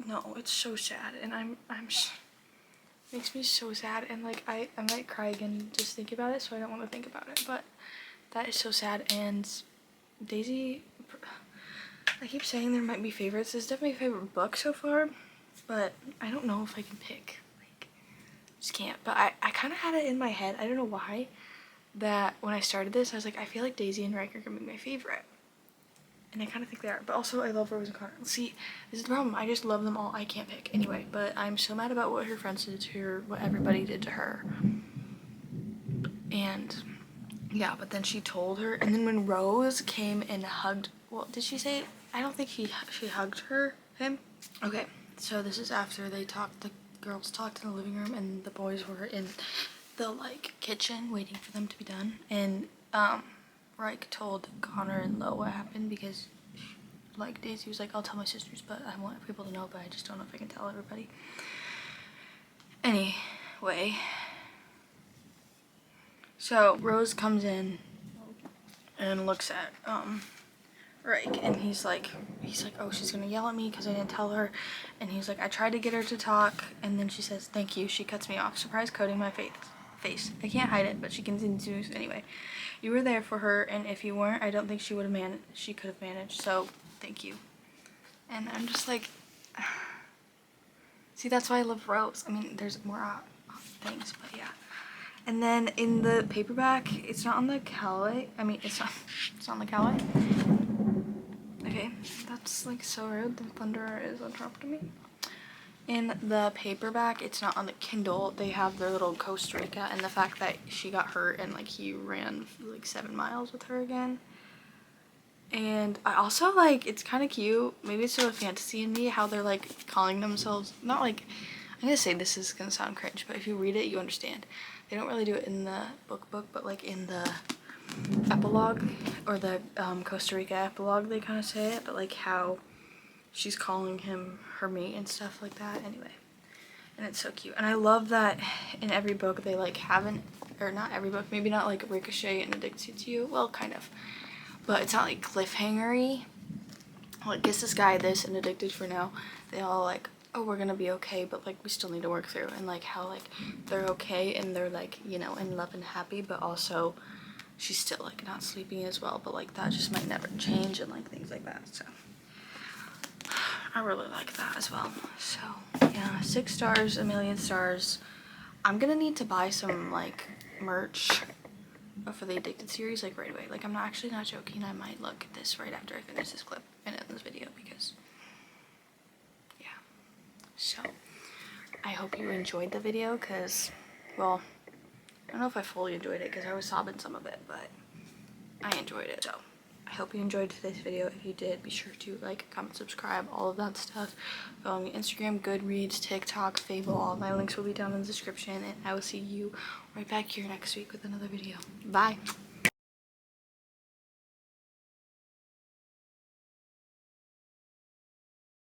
no, it's so sad, and I'm makes me so sad, and like, I might cry again just think about it, so I don't want to think about it, but that is so sad. And Daisy, I keep saying there might be favorites. This is definitely a favorite book so far, but I don't know if I can pick, like, just can't. But I kind of had it in my head, I don't know why, that when I started this, I was like, I feel like Daisy and Riker are gonna be my favorite. And I kind of think they are. But also, I love Rose and Connor. See, this is the problem. I just love them all. I can't pick. Anyway, but I'm so mad about what her friends did to her, what everybody did to her. And, yeah, but then she told her. And then when Rose came and hugged, well, did she say, I don't think she hugged him. Okay, so this is after the girls talked in the living room, and the boys were in the, like, kitchen waiting for them to be done. And, Reich told Connor and Lo what happened, because like Daisy was like, I'll tell my sisters, but I want people to know, but I just don't know if I can tell everybody. Anyway, so Rose comes in and looks at Reich, and he's like, oh, she's gonna yell at me because I didn't tell her. And he's like, I tried to get her to talk, and then she says thank you. She cuts me off, surprise coating my face. I can't hide it, but she continues anyway. You were there for her, and if you weren't, I don't think she could have managed, so thank you. And I'm just like, see, that's why I love Rose. I mean, there's more things, but yeah. And then in the paperback, it's not on the Calloway. I mean, it's not on the Calloway. Okay, that's like so rude. The Thunderer is on top of me. In the paperback, it's not on the Kindle. They have their little Costa Rica and the fact that she got hurt and like he ran like 7 miles with her again. And I also like, it's kind of cute, maybe it's still a fantasy in me, how they're like calling themselves, not like, I'm gonna say this is gonna sound cringe, but if you read it, you understand. They don't really do it in the book, but like in the epilogue, or the Costa Rica epilogue, they kind of say it, but like how she's calling him her mate and stuff like that. Anyway, and it's so cute. And I love that in every book they like haven't, or not every book, maybe not like Ricochet and Addicted to You, well kind of, but it's not like cliffhanger-y. Like, guess this guy, this, and Addicted for Now, they all like, oh, we're gonna be okay, but like we still need to work through, and like how like they're okay and they're like, you know, in love and happy, but also she's still like not sleeping as well, but like that just might never change, and like things like that. So I really like that as well. So yeah, 6 stars, 1,000,000 stars. I'm gonna need to buy some like merch for the Addicted series like right away. Like, I'm not joking. I might look at this right after I finish this clip and end this video, because yeah. So I hope you enjoyed the video, because, well, I don't know if I fully enjoyed it because I was sobbing some of it, but I enjoyed it. So I hope you enjoyed today's video. If you did, be sure to like, comment, subscribe, all of that stuff. Follow me on Instagram, Goodreads, TikTok, Fable. All my links will be down in the description, and I will see you right back here next week with another video. Bye.